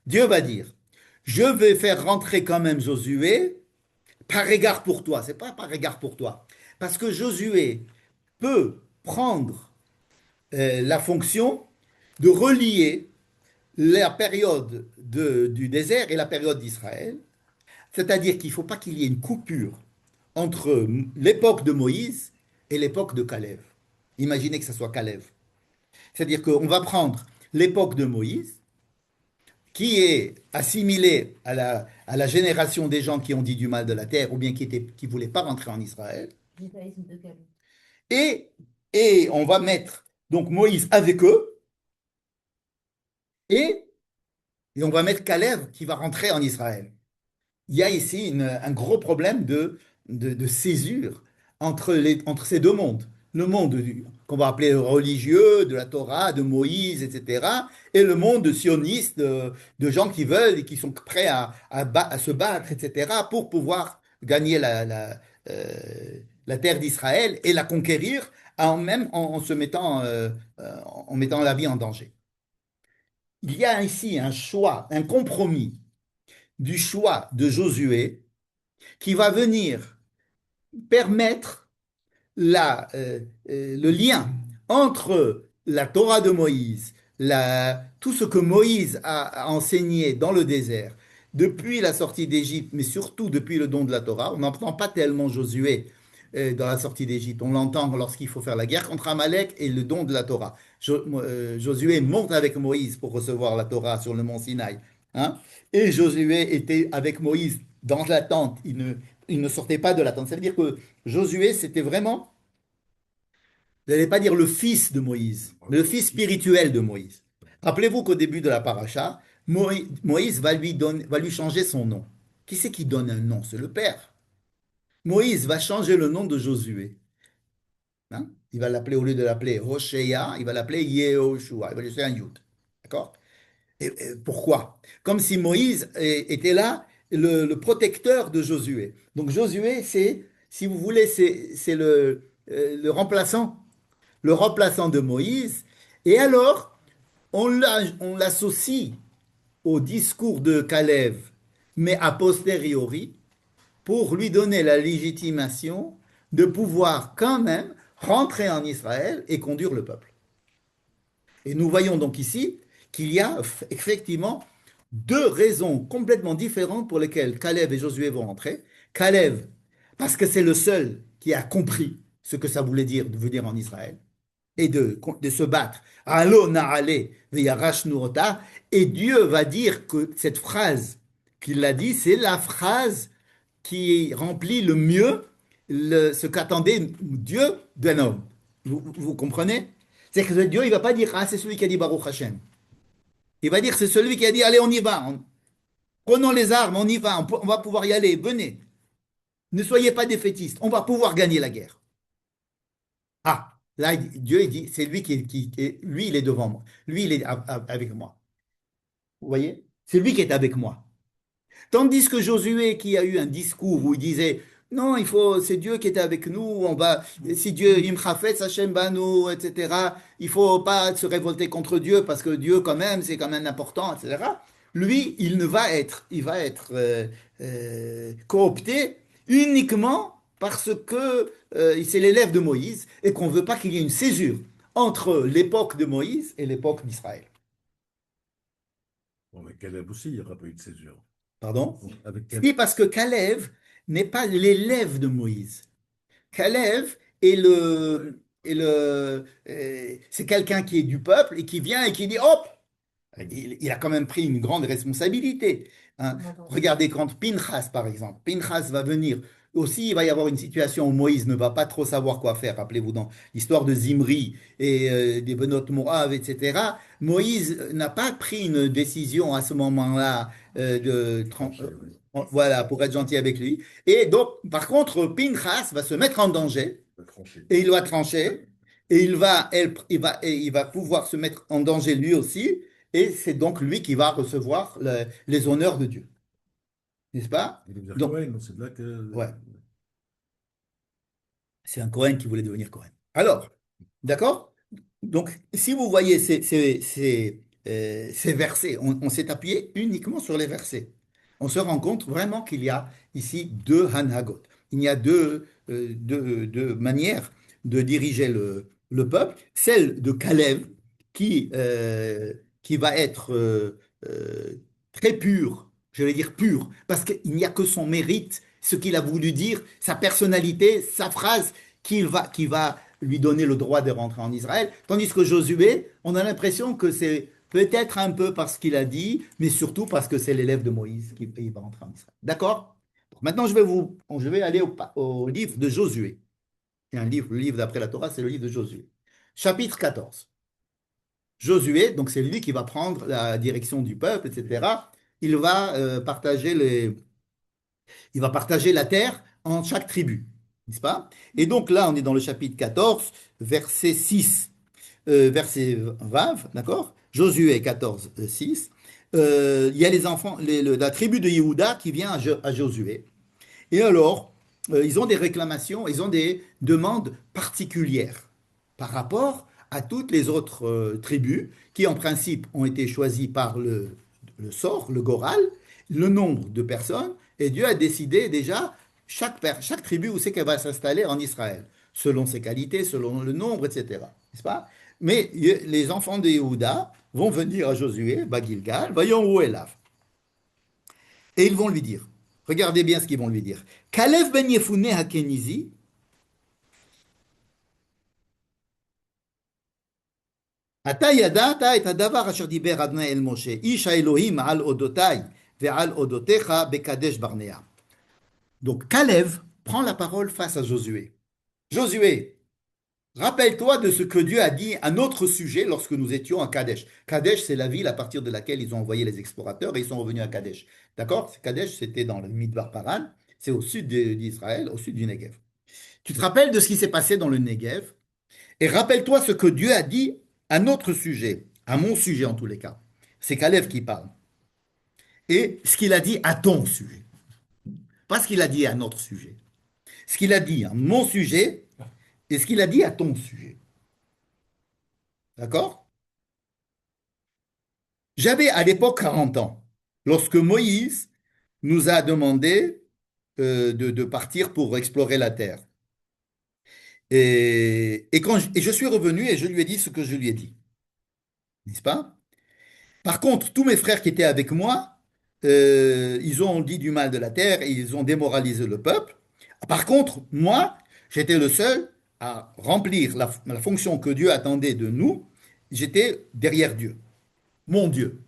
Dieu va dire, je vais faire rentrer quand même Josué par égard pour toi. C'est pas par égard pour toi. Parce que Josué peut prendre la fonction de relier la période du désert et la période d'Israël. C'est-à-dire qu'il ne faut pas qu'il y ait une coupure entre l'époque de Moïse et l'époque de Caleb. Imaginez que ce soit Caleb. C'est-à-dire qu'on va prendre l'époque de Moïse, qui est assimilée à la génération des gens qui ont dit du mal de la terre ou bien qui ne voulaient pas rentrer en Israël, et, et on va mettre donc Moïse avec eux, et, et on va mettre Caleb qui va rentrer en Israël. Il y a ici un gros problème de césure entre ces deux mondes. Le monde qu'on va appeler religieux, de la Torah, de Moïse, etc., et le monde sioniste de gens qui veulent et qui sont prêts à se battre, etc., pour pouvoir gagner la terre d'Israël et la conquérir même en se mettant, en mettant la vie en danger. Il y a ici un choix, un compromis du choix de Josué qui va venir permettre le lien entre la Torah de Moïse, tout ce que Moïse a enseigné dans le désert, depuis la sortie d'Égypte, mais surtout depuis le don de la Torah. On n'entend pas tellement Josué, dans la sortie d'Égypte. On l'entend lorsqu'il faut faire la guerre contre Amalek et le don de la Torah. Josué monte avec Moïse pour recevoir la Torah sur le mont Sinaï. Hein. Et Josué était avec Moïse dans la tente. Il ne sortait pas de la tente. Ça veut dire que Josué, c'était vraiment, je n'allais pas dire le fils de Moïse, mais le fils spirituel de Moïse. Rappelez-vous qu'au début de la paracha, Moïse va lui changer son nom. Qui c'est qui donne un nom? C'est le Père. Moïse va changer le nom de Josué. Hein. Il va l'appeler, au lieu de l'appeler Hoshéa, il va l'appeler Yehoshua. Il va lui faire un Yud. D'accord? Et pourquoi? Comme si Moïse était là, le protecteur de Josué. Donc Josué, c'est, si vous voulez, c'est le remplaçant de Moïse. Et alors, on l'associe au discours de Caleb, mais a posteriori, pour lui donner la légitimation de pouvoir quand même rentrer en Israël et conduire le peuple. Et nous voyons donc ici qu'il y a effectivement deux raisons complètement différentes pour lesquelles Caleb et Josué vont rentrer. Caleb, parce que c'est le seul qui a compris ce que ça voulait dire de venir en Israël et de se battre. Allo na'ale v'yarash nuota. Et Dieu va dire que cette phrase qu'il a dit, c'est la phrase qui remplit le mieux ce qu'attendait Dieu d'un homme. Vous comprenez? C'est que Dieu, il ne va pas dire, ah, c'est celui qui a dit Baruch Hashem. Il va dire, c'est celui qui a dit, allez, on y va. Prenons les armes, on y va, on va pouvoir y aller, venez. Ne soyez pas défaitistes, on va pouvoir gagner la guerre. Ah, là, Dieu, il dit, c'est lui lui, il est devant moi. Lui, il est avec moi. Vous voyez? C'est lui qui est avec moi. Tandis que Josué, qui a eu un discours où il disait, non, c'est Dieu qui est avec nous, si Dieu, Imchafetz Hashem Banu, etc., il faut pas se révolter contre Dieu parce que Dieu, quand même, c'est quand même important, etc. Lui, il va être coopté uniquement parce que c'est l'élève de Moïse et qu'on ne veut pas qu'il y ait une césure entre l'époque de Moïse et l'époque d'Israël. Bon, mais Caleb aussi, il n'y aura pas eu de césure. Pardon? Avec Oui, parce que Caleb n'est pas l'élève de Moïse. Caleb c'est quelqu'un qui est du peuple et qui vient et qui dit, hop, il a quand même pris une grande responsabilité. Hein. Regardez quand Pinchas, par exemple, Pinchas va venir. Aussi, il va y avoir une situation où Moïse ne va pas trop savoir quoi faire. Rappelez-vous, dans l'histoire de Zimri et des Benot Moav, etc., Moïse n'a pas pris une décision à ce moment-là voilà, pour être gentil avec lui. Et donc, par contre, Pinchas va se mettre en danger et il va trancher et il va pouvoir se mettre en danger lui aussi. Et c'est donc lui qui va recevoir les honneurs de Dieu. N'est-ce pas? Il veut dire Donc, Cohen, c'est là que. ouais, c'est un Cohen qui voulait devenir Cohen. Alors, d'accord? Donc, si vous voyez ces versets, on s'est appuyé uniquement sur les versets. On se rend compte vraiment qu'il y a ici deux Hanhagot. Il y a deux manières de diriger le peuple. Celle de Caleb, qui va être euh, très pure, je vais dire pure, parce qu'il n'y a que son mérite, ce qu'il a voulu dire, sa personnalité, sa phrase, qui va lui donner le droit de rentrer en Israël. Tandis que Josué, on a l'impression que c'est peut-être un peu parce qu'il a dit, mais surtout parce que c'est l'élève de Moïse qui va rentrer en Israël. D'accord? Maintenant, je vais aller au livre de Josué. C'est le livre d'après la Torah, c'est le livre de Josué. Chapitre 14. Josué, donc c'est lui qui va prendre la direction du peuple, etc. Il va il va partager la terre en chaque tribu, n'est-ce pas? Et donc là, on est dans le chapitre 14, verset 6, verset 20, d'accord? Josué 14, 6. Il y a les enfants, la tribu de Yehuda qui vient à Josué. Et alors, ils ont des réclamations, ils ont des demandes particulières par rapport à toutes les autres tribus qui, en principe, ont été choisies par le sort, le Goral, le nombre de personnes, et Dieu a décidé déjà chaque tribu où c'est qu'elle va s'installer en Israël, selon ses qualités, selon le nombre, etc. N'est-ce pas? Mais les enfants de Yehuda vont venir à Josué, Bagilgal, voyons où est là. Et ils vont lui dire, regardez bien ce qu'ils vont lui dire. Kalev ben Yefune Hakenizi, אתה ידעת את הדבר אשר דיבר אדוני אל משה, איש האלוהים על אודותיי ועל אודותיך בקדש ברנע. Donc Caleb prend la parole face à Josué. Josué, rappelle-toi de ce que Dieu a dit à notre sujet lorsque nous étions à Kadesh. Kadesh, c'est la ville à partir de laquelle ils ont envoyé les explorateurs et ils sont revenus à Kadesh. D'accord? Kadesh, c'était dans le Midbar Paran, c'est au sud d'Israël, au sud du Negev. Tu te rappelles de ce qui s'est passé dans le Negev et rappelle-toi ce que Dieu a dit à notre sujet, à mon sujet en tous les cas. C'est Caleb qui parle. Et ce qu'il a dit à ton sujet. Pas ce qu'il a dit à notre sujet. Ce qu'il a dit à mon sujet et ce qu'il a dit à ton sujet. D'accord? J'avais à l'époque 40 ans, lorsque Moïse nous a demandé de partir pour explorer la terre. Et je suis revenu et je lui ai dit ce que je lui ai dit. N'est-ce pas? Par contre, tous mes frères qui étaient avec moi, ils ont dit du mal de la terre et ils ont démoralisé le peuple. Par contre, moi, j'étais le seul à remplir la fonction que Dieu attendait de nous. J'étais derrière Dieu, mon Dieu.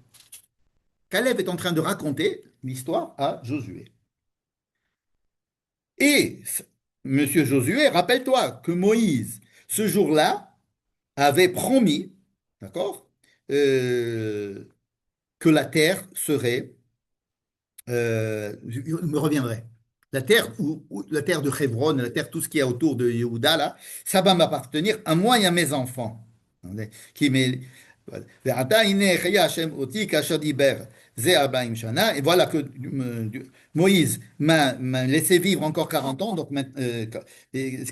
Caleb est en train de raconter l'histoire à Josué. Et, monsieur Josué, rappelle-toi que Moïse, ce jour-là, avait promis, d'accord, que la terre serait, je me reviendrai, la terre, la terre de Hebron, la terre, tout ce qui est autour de Yehuda, là, ça va m'appartenir à moi et à mes enfants. Qui m'est- ועתה הנה החיה השם אותי כאשר דיבר זה 40 שנה, et voilà que Moïse m'a laissé vivre encore 40 ans, donc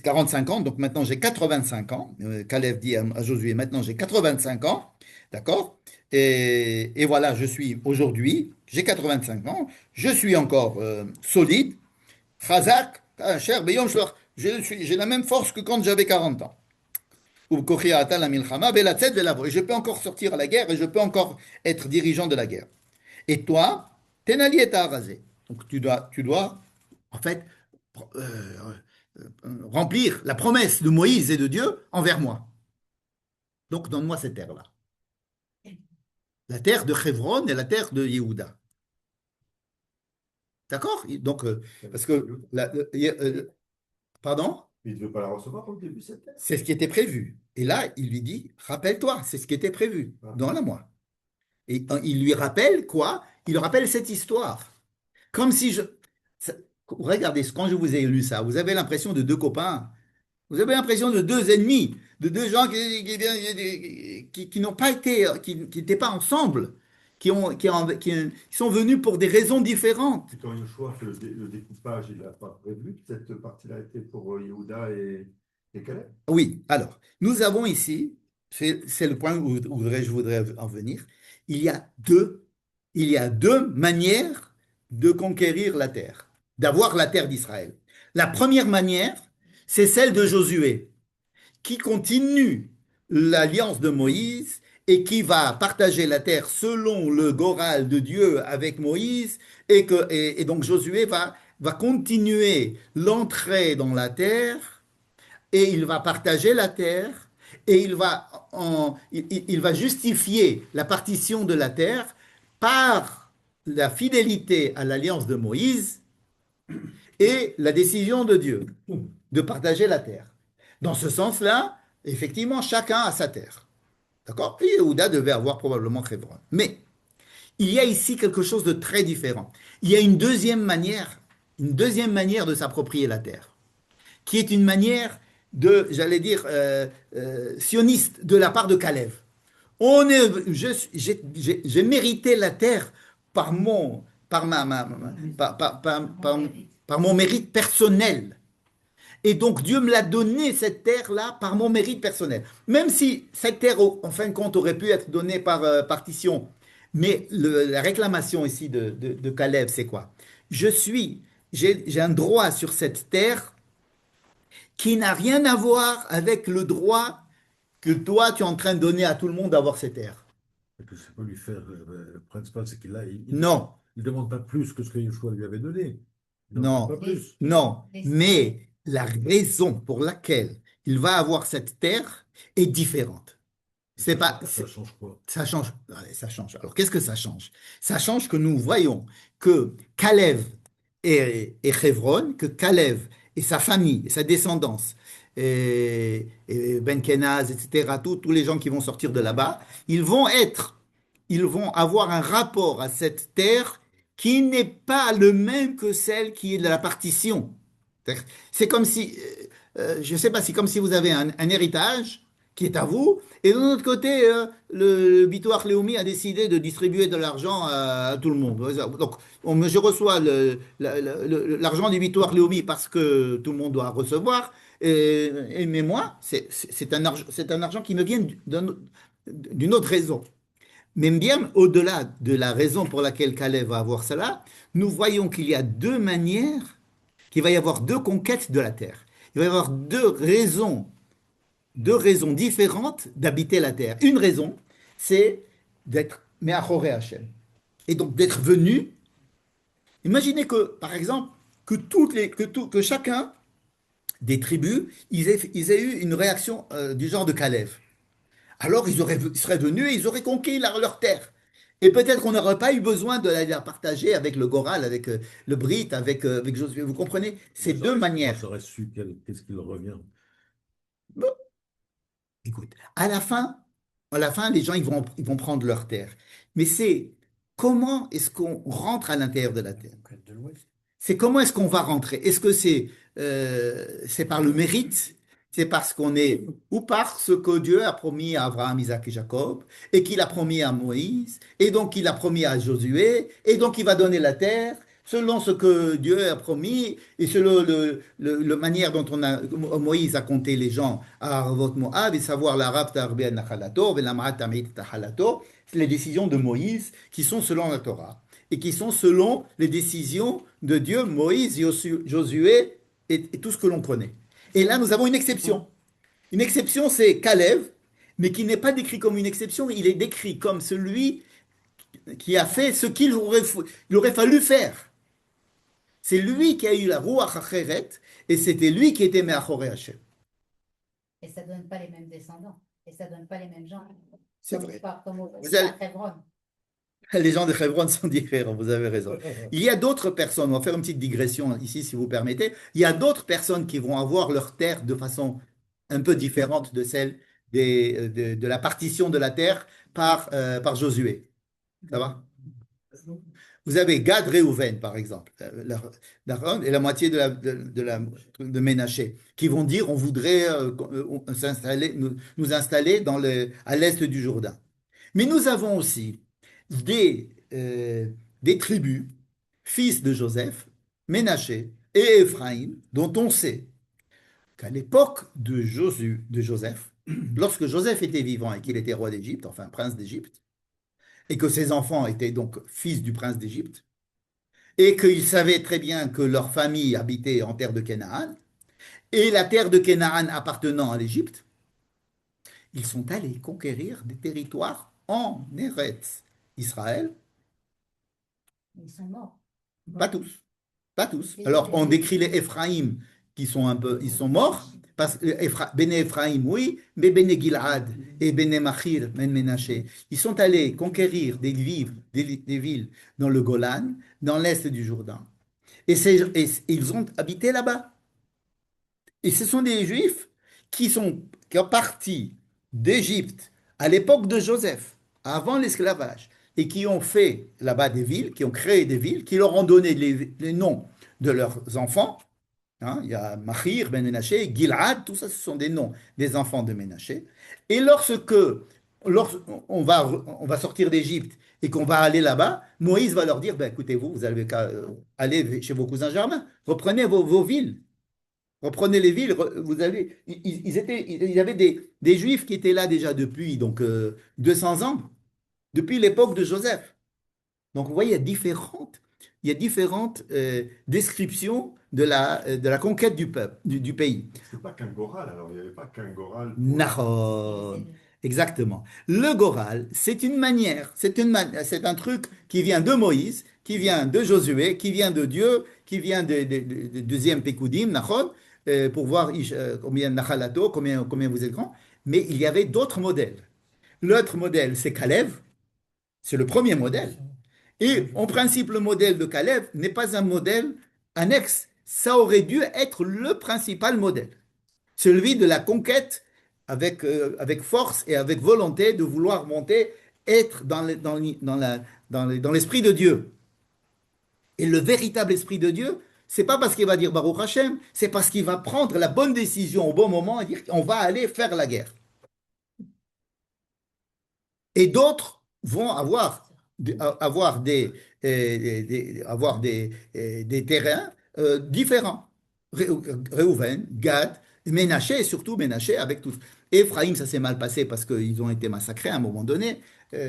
45 ans, donc maintenant j'ai 85 ans. Caleb dit à Josué, maintenant j'ai 85 ans, d'accord? Et voilà, je suis aujourd'hui, j'ai 85 ans, je suis encore solide, Chazak, cher, j'ai la même force que quand j'avais 40 ans. Et je peux encore sortir à la guerre et je peux encore être dirigeant de la guerre. Et toi, Tenali est rasé. Donc tu dois en fait remplir la promesse de Moïse et de Dieu envers moi. Donc donne-moi cette terre-là. La terre de Hebron et la terre de Yehuda. D'accord? Donc, parce que, pardon? Il ne veut pas la recevoir au début, cette terre. C'est ce qui était prévu. Et là, il lui dit, rappelle-toi, c'est ce qui était prévu. Donne-la moi. Et il lui rappelle quoi? Il lui rappelle cette histoire. Comme si je... Regardez, quand je vous ai lu ça, vous avez l'impression de deux copains. Vous avez l'impression de deux ennemis, de deux gens qui n'ont pas été, qui n'étaient pas ensemble, qui sont venus pour des raisons différentes. Quand Yoshua fait le découpage, il n'a pas prévu que cette partie-là était pour Yehuda et Caleb. Oui, alors, nous avons ici, c'est le point où je voudrais en venir, il y a deux manières de conquérir la terre, d'avoir la terre d'Israël. La première manière, c'est celle de Josué, qui continue l'alliance de Moïse et qui va partager la terre selon le Goral de Dieu avec Moïse, et donc Josué va continuer l'entrée dans la terre et il va partager la terre et il va justifier la partition de la terre par la fidélité à l'alliance de Moïse et la décision de Dieu de partager la terre. Dans ce sens-là, effectivement, chacun a sa terre. D'accord? Et Yehuda devait avoir probablement Hebron. Mais il y a ici quelque chose de très différent. Il y a une deuxième manière de s'approprier la terre, qui est une manière de, j'allais dire, sioniste de la part de Caleb. J'ai mérité la terre par par mon mérite personnel. Et donc Dieu me l'a donné, cette terre-là, par mon mérite personnel. Même si cette terre, en fin de compte, aurait pu être donnée par partition. Mais la réclamation ici de Caleb, c'est quoi? J'ai un droit sur cette terre qui n'a rien à voir avec le droit que toi, tu es en train de donner à tout le monde d'avoir cette terre. Et que c'est pas lui faire. Le principal, c'est qu'il a. Non, Il demande pas plus que ce que Yoshua lui avait donné. Il n'en demande non, pas plus. non. Mais la raison pour laquelle il va avoir cette terre est différente. C'est pas, Ça change quoi? ça change. Ouais, ça change. Alors, qu'est-ce que ça change? Ça change que nous voyons que Caleb et Hévron, que Caleb et sa famille, et sa descendance, et Ben Kenaz, etc., tous les gens qui vont sortir de là-bas, ils vont avoir un rapport à cette terre qui n'est pas le même que celle qui est de la partition. C'est comme si, je ne sais pas, c'est comme si vous avez un héritage qui est à vous, et de l'autre côté, le Bitoire Léoumi a décidé de distribuer de l'argent à tout le monde. Donc, je reçois l'argent du Bitoire Léoumi parce que tout le monde doit recevoir, mais moi, c'est un argent qui me vient d'une autre raison. Mais bien au-delà de la raison pour laquelle Calais va avoir cela, nous voyons qu'il y a deux manières, qu'il va y avoir deux conquêtes de la terre. Il va y avoir deux raisons différentes d'habiter la terre. Une raison, c'est d'être Me'achoré Hachem. Et donc d'être venu. Imaginez que, par exemple, que chacun des tribus, ils aient eu une réaction du genre de Caleb. Alors ils seraient venus et ils auraient conquis leur terre. Et peut-être qu'on n'aurait pas eu besoin de la partager avec le Goral, avec le Brit, avec Josué. Vous comprenez? Ces deux Moi, manières. j'aurais su qu'est-ce qu'il revient. Bon, écoute, à la fin, les gens ils vont prendre leur terre. Mais c'est comment est-ce qu'on rentre à l'intérieur de la terre? De l'Ouest. C'est comment est-ce qu'on va rentrer? Est-ce que c'est par le mérite? C'est parce qu'on est, ou parce que Dieu a promis à Abraham, Isaac et Jacob, et qu'il a promis à Moïse, et donc il a promis à Josué, et donc il va donner la terre, selon ce que Dieu a promis, et selon la manière dont Moïse a compté les gens à Arvot Moab, et savoir l'arabe Tarbi Nachalato, Velamrat Tamit Tahalato, c'est les décisions de Moïse qui sont selon la Torah et qui sont selon les décisions de Dieu, Moïse, Josué et tout ce que l'on connaît. Et là, nous avons une exception. Une exception, c'est Caleb, mais qui n'est pas décrit comme une exception, il est décrit comme celui qui a fait ce il aurait fallu faire. C'est lui qui a eu la Ruach HaCheret, et c'était lui qui était Me'achoré Hachem. Et ça ne donne pas les mêmes descendants. Et ça ne donne pas les mêmes gens. C'est vrai. Pas comme Vous allez- à Hebron. Les gens de Hebron sont différents, vous avez raison. Il y a d'autres personnes, on va faire une petite digression ici si vous permettez, il y a d'autres personnes qui vont avoir leur terre de façon un peu différente de celle de la partition de la terre par Josué. Ça va? Vous avez Gad Réhouven, par exemple, d'Aaron et la moitié de Ménaché, qui vont dire on voudrait nous installer à l'est du Jourdain. Mais nous avons aussi des tribus, fils de Joseph, Ménaché et Éphraïm, dont on sait qu'à l'époque de Joseph, lorsque Joseph était vivant et qu'il était roi d'Égypte, enfin prince d'Égypte, et que ses enfants étaient donc fils du prince d'Égypte, et qu'ils savaient très bien que leur famille habitait en terre de Canaan, et la terre de Canaan appartenant à l'Égypte, ils sont allés conquérir des territoires en Eretz Israël. Ils sont morts. Pas tous. Pas tous. Alors, on décrit les Éphraïm qui sont ils sont morts, parce que Béné Éphraïm, oui, mais Béné Gilad et Béné Machir, Ben Ménaché, ils sont allés conquérir des villes dans le Golan, dans l'est du Jourdain. Et ils ont habité là-bas. Et ce sont des Juifs qui sont partis d'Égypte à l'époque de Joseph, avant l'esclavage, et qui ont fait là-bas des villes, qui ont créé des villes, qui leur ont donné les noms de leurs enfants. Hein, il y a Machir, Ben Ménaché, Gilad, tout ça, ce sont des noms des enfants de Ménaché. Et lorsqu'on va sortir d'Égypte et qu'on va aller là-bas, Moïse va leur dire, ben, écoutez-vous, vous avez qu'à aller chez vos cousins germains, reprenez vos villes. Reprenez les villes, vous avez, il y avait des Juifs qui étaient là déjà depuis 200 ans, depuis l'époque de Joseph. Donc vous voyez, il y a différentes descriptions de la conquête du peuple, du pays. C'est pas qu'un Goral, alors il n'y avait pas qu'un Goral. Nahon. Exactement. Le Goral, c'est une manière, c'est un truc qui vient de Moïse, qui vient de Josué, qui vient de Dieu, qui vient de deuxième Pékoudim, Nahon, pour voir combien Nachalato, combien vous êtes grand. Mais il y avait d'autres modèles. L'autre modèle, c'est Caleb, c'est le premier modèle. Et en principe, le modèle de Caleb n'est pas un modèle annexe. Ça aurait dû être le principal modèle, celui de la conquête avec force et avec volonté de vouloir monter, être dans l'esprit de Dieu. Et le véritable esprit de Dieu, c'est pas parce qu'il va dire Baruch Hashem, c'est parce qu'il va prendre la bonne décision au bon moment et dire qu'on va aller faire la guerre. Et d'autres vont avoir des terrains différents. Réhouven, Gad, Ménaché, et surtout Ménaché avec tous. Ephraïm, ça s'est mal passé parce qu'ils ont été massacrés à un moment donné,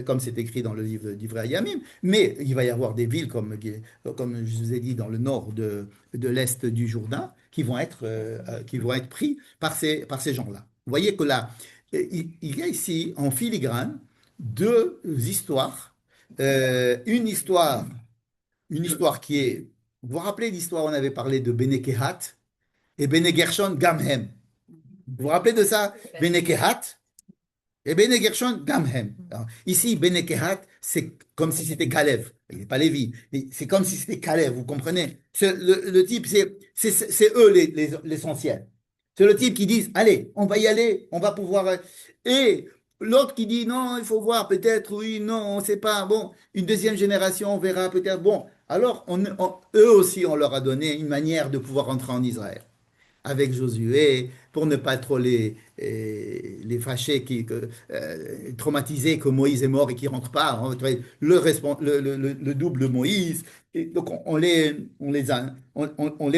comme c'est écrit dans le livre d'Ivrei Yamim. Mais il va y avoir des villes, comme je vous ai dit, dans le nord de l'est du Jourdain, qui vont être pris par ces gens-là. Vous voyez que là, il y a ici, en filigrane, deux histoires. Une histoire qui est. Vous vous rappelez l'histoire, on avait parlé de Bene Kehat et Bene Gershon Gamhem. Vous vous rappelez de ça? Bene Kehat et Bene Gershon Gamhem. Alors, ici, Bene Kehat, c'est comme si c'était Kalev. Il n'est pas Lévi. Mais c'est comme si c'était Kalev, vous comprenez? Le type, c'est eux l'essentiel. C'est le type qui dit, allez, on va y aller, on va pouvoir. Et l'autre qui dit, non, il faut voir, peut-être, oui, non, on ne sait pas. Bon, une deuxième génération, on verra peut-être. Bon, alors, eux aussi, on leur a donné une manière de pouvoir entrer en Israël avec Josué, pour ne pas trop les fâcher, traumatiser que Moïse est mort et qu'il ne rentre pas. Hein, le double Moïse. Et donc, on les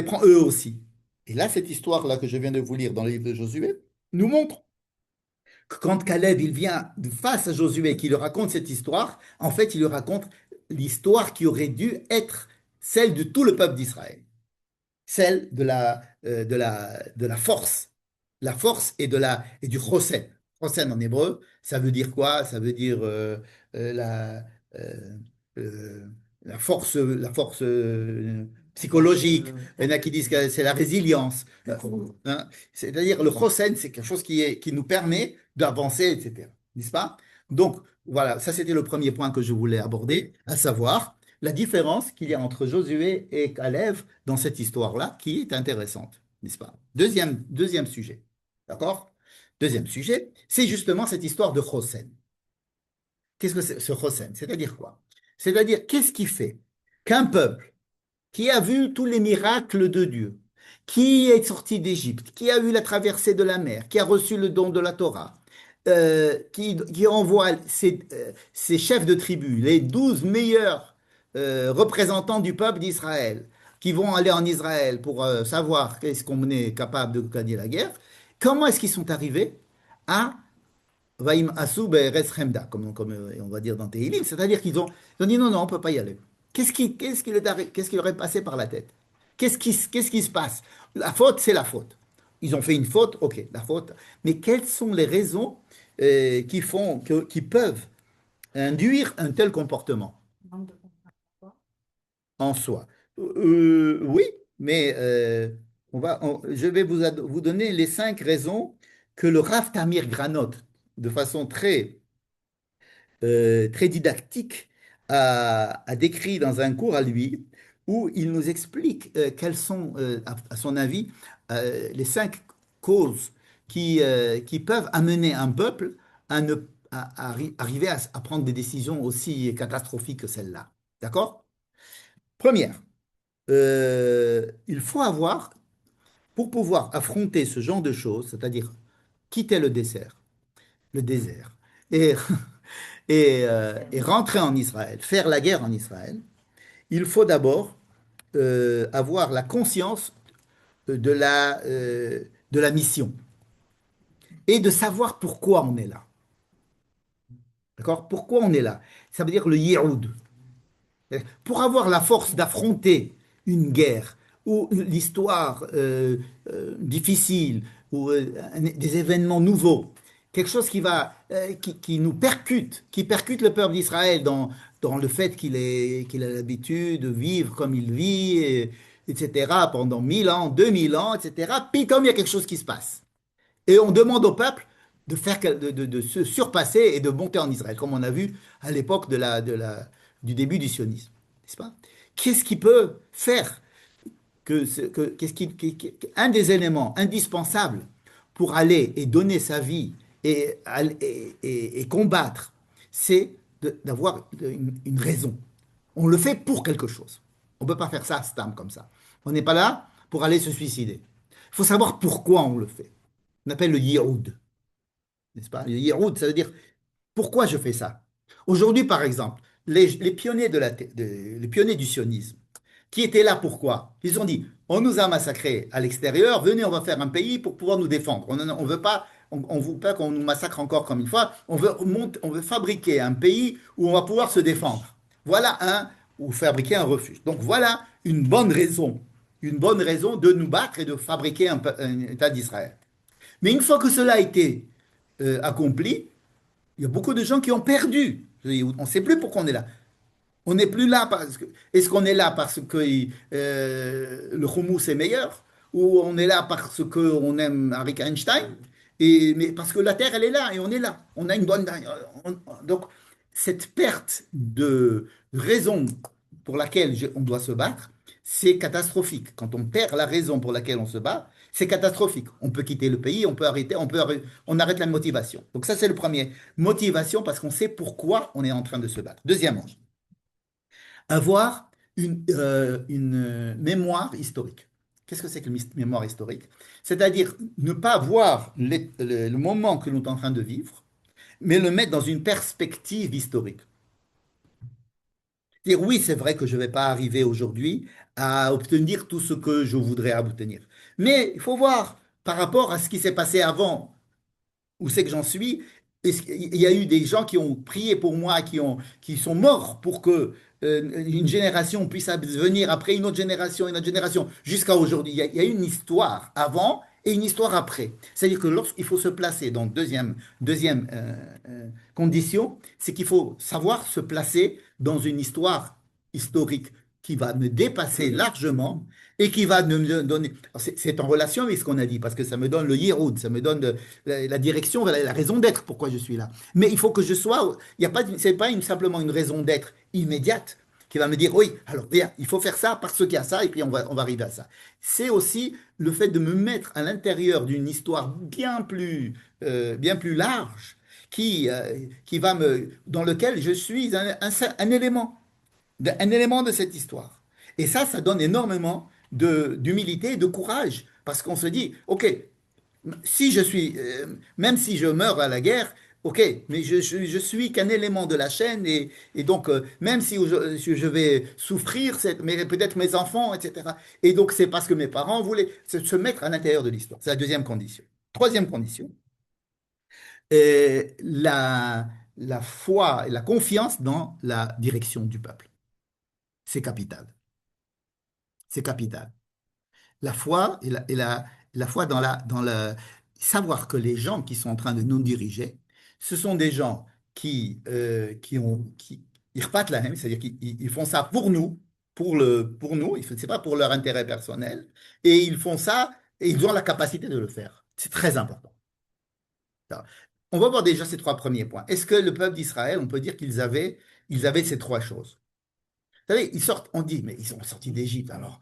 prend eux aussi. Et là, cette histoire-là que je viens de vous lire dans le livre de Josué nous montre que quand Caleb il vient face à Josué et qu'il lui raconte cette histoire, en fait, il lui raconte l'histoire qui aurait dû être celle de tout le peuple d'Israël, celle de la force. La force et du chosen. Chosen en hébreu, ça veut dire quoi? Ça veut dire euh, la, euh, euh, la force psychologique. Il y en a qui disent que c'est la résilience. Hein. C'est-à-dire le chosen, c'est quelque chose qui nous permet d'avancer, etc. N'est-ce pas? Donc, voilà, ça c'était le premier point que je voulais aborder, à savoir la différence qu'il y a entre Josué et Caleb dans cette histoire-là, qui est intéressante, n'est-ce pas? Deuxième sujet, d'accord? Deuxième sujet, c'est justement cette histoire de Chosen. Qu'est-ce que c'est ce Chosen? C'est-à-dire quoi? C'est-à-dire, qu'est-ce qui fait qu'un peuple qui a vu tous les miracles de Dieu, qui est sorti d'Égypte, qui a eu la traversée de la mer, qui a reçu le don de la Torah, qui envoie ses chefs de tribu, les 12 meilleurs représentants du peuple d'Israël, qui vont aller en Israël pour savoir qu'est-ce qu'on est capable de gagner la guerre, comment est-ce qu'ils sont arrivés à Vaim Asou Be'eretz Chemda, comme on va dire dans Tehillim, c'est-à-dire qu'ils ont dit non, non, on ne peut pas y aller. Qu'est-ce qui leur est passé par la tête? Qu'est-ce qui se passe? La faute, c'est la faute. Ils ont fait une faute, ok, la faute. Mais quelles sont les raisons qui peuvent induire un tel comportement Manque de confiance. en soi? Oui, mais je vais vous donner les 5 raisons que le Rav Tamir Granot, de façon très didactique, a décrit dans un cours à lui, où il nous explique quelles sont, à son avis, les 5 causes qui peuvent amener un peuple à arriver à prendre des décisions aussi catastrophiques que celle-là. D'accord? Première, il faut avoir, pour pouvoir affronter ce genre de choses, c'est-à-dire quitter le désert, et et rentrer en Israël, faire la guerre en Israël, il faut d'abord avoir la conscience de la mission et de savoir pourquoi on est là. D'accord? Pourquoi on est là? Ça veut dire le Yéhoud. Pour avoir la force d'affronter une guerre ou l'histoire difficile ou des événements nouveaux, quelque chose qui nous percute, qui percute le peuple d'Israël dans le fait qu'il a l'habitude de vivre comme il vit, etc., pendant 1000 ans, 2000 ans, etc. Puis comme il y a quelque chose qui se passe. Et on demande au peuple de faire, de se surpasser et de monter en Israël, comme on a vu à l'époque du début du sionisme, n'est-ce pas? Qu'est-ce qui peut faire un des éléments indispensables pour aller et donner sa vie et combattre, c'est d'avoir une raison. On le fait pour quelque chose. On ne peut pas faire ça stam comme ça. On n'est pas là pour aller se suicider. Il faut savoir pourquoi on le fait. On appelle le yi'oud, n'est-ce pas? Le yi'oud, ça veut dire pourquoi je fais ça. Aujourd'hui, par exemple, les pionniers les pionniers du sionisme, qui étaient là pourquoi? Ils ont dit, on nous a massacrés à l'extérieur, venez, on va faire un pays pour pouvoir nous défendre. On veut pas, on veut pas qu'on nous massacre encore comme une fois. On veut fabriquer un pays où on va pouvoir se défendre. Voilà ou fabriquer un refuge. Donc voilà une bonne raison de nous battre et de fabriquer un État d'Israël. Mais une fois que cela a été accompli, il y a beaucoup de gens qui ont perdu. On ne sait plus pourquoi on est là. On n'est plus là parce que. Est-ce qu'on est là parce que le houmous est meilleur? Ou on est là parce qu'on aime Harry Einstein? Mais parce que la Terre, elle est là et on est là. On a une bonne. Donc, cette perte de raison pour laquelle on doit se battre, c'est catastrophique. Quand on perd la raison pour laquelle on se bat, c'est catastrophique. On peut quitter le pays, on peut arrêter, on arrête la motivation. Donc, ça, c'est le premier. Motivation parce qu'on sait pourquoi on est en train de se battre. Deuxièmement, avoir une mémoire historique. Qu'est-ce que c'est que mémoire historique? C'est-à-dire ne pas voir le moment que nous sommes en train de vivre, mais le mettre dans une perspective historique. Dire oui, c'est vrai que je ne vais pas arriver aujourd'hui à obtenir tout ce que je voudrais obtenir. Mais il faut voir par rapport à ce qui s'est passé avant, où c'est que j'en suis. Il y a eu des gens qui ont prié pour moi, qui sont morts pour que une génération puisse venir après une autre génération, jusqu'à aujourd'hui. Il y a une histoire avant et une histoire après. C'est-à-dire que lorsqu'il faut se placer, donc deuxième condition, c'est qu'il faut savoir se placer dans une histoire historique qui va me dépasser largement et qui va me donner. C'est en relation avec ce qu'on a dit, parce que ça me donne le yiroud, ça me donne la direction, la raison d'être, pourquoi je suis là. Mais il faut que je sois. Il y a pas, c'est pas simplement une raison d'être immédiate qui va me dire oui, alors bien, il faut faire ça parce qu'il y a ça, et puis on va arriver à ça. C'est aussi le fait de me mettre à l'intérieur d'une histoire bien plus large qui va dans lequel je suis un élément un élément de cette histoire. Et ça donne énormément d'humilité et de courage, parce qu'on se dit, OK, si je suis, même si je meurs à la guerre, OK, mais je suis qu'un élément de la chaîne, et donc, même si je vais souffrir, mais peut-être mes enfants, etc. Et donc, c'est parce que mes parents voulaient se mettre à l'intérieur de l'histoire. C'est la deuxième condition. Troisième condition, la foi et la confiance dans la direction du peuple. C'est capital. C'est capital. La foi la foi dans savoir que les gens qui sont en train de nous diriger, ce sont des gens ils repartent la même, c'est-à-dire qu'ils font ça pour nous, pour nous, c'est pas pour leur intérêt personnel, et ils font ça et ils ont la capacité de le faire. C'est très important. Alors, on va voir déjà ces trois premiers points. Est-ce que le peuple d'Israël, on peut dire qu'ils avaient ces trois choses? Vous savez, on dit, mais ils sont sortis d'Égypte alors.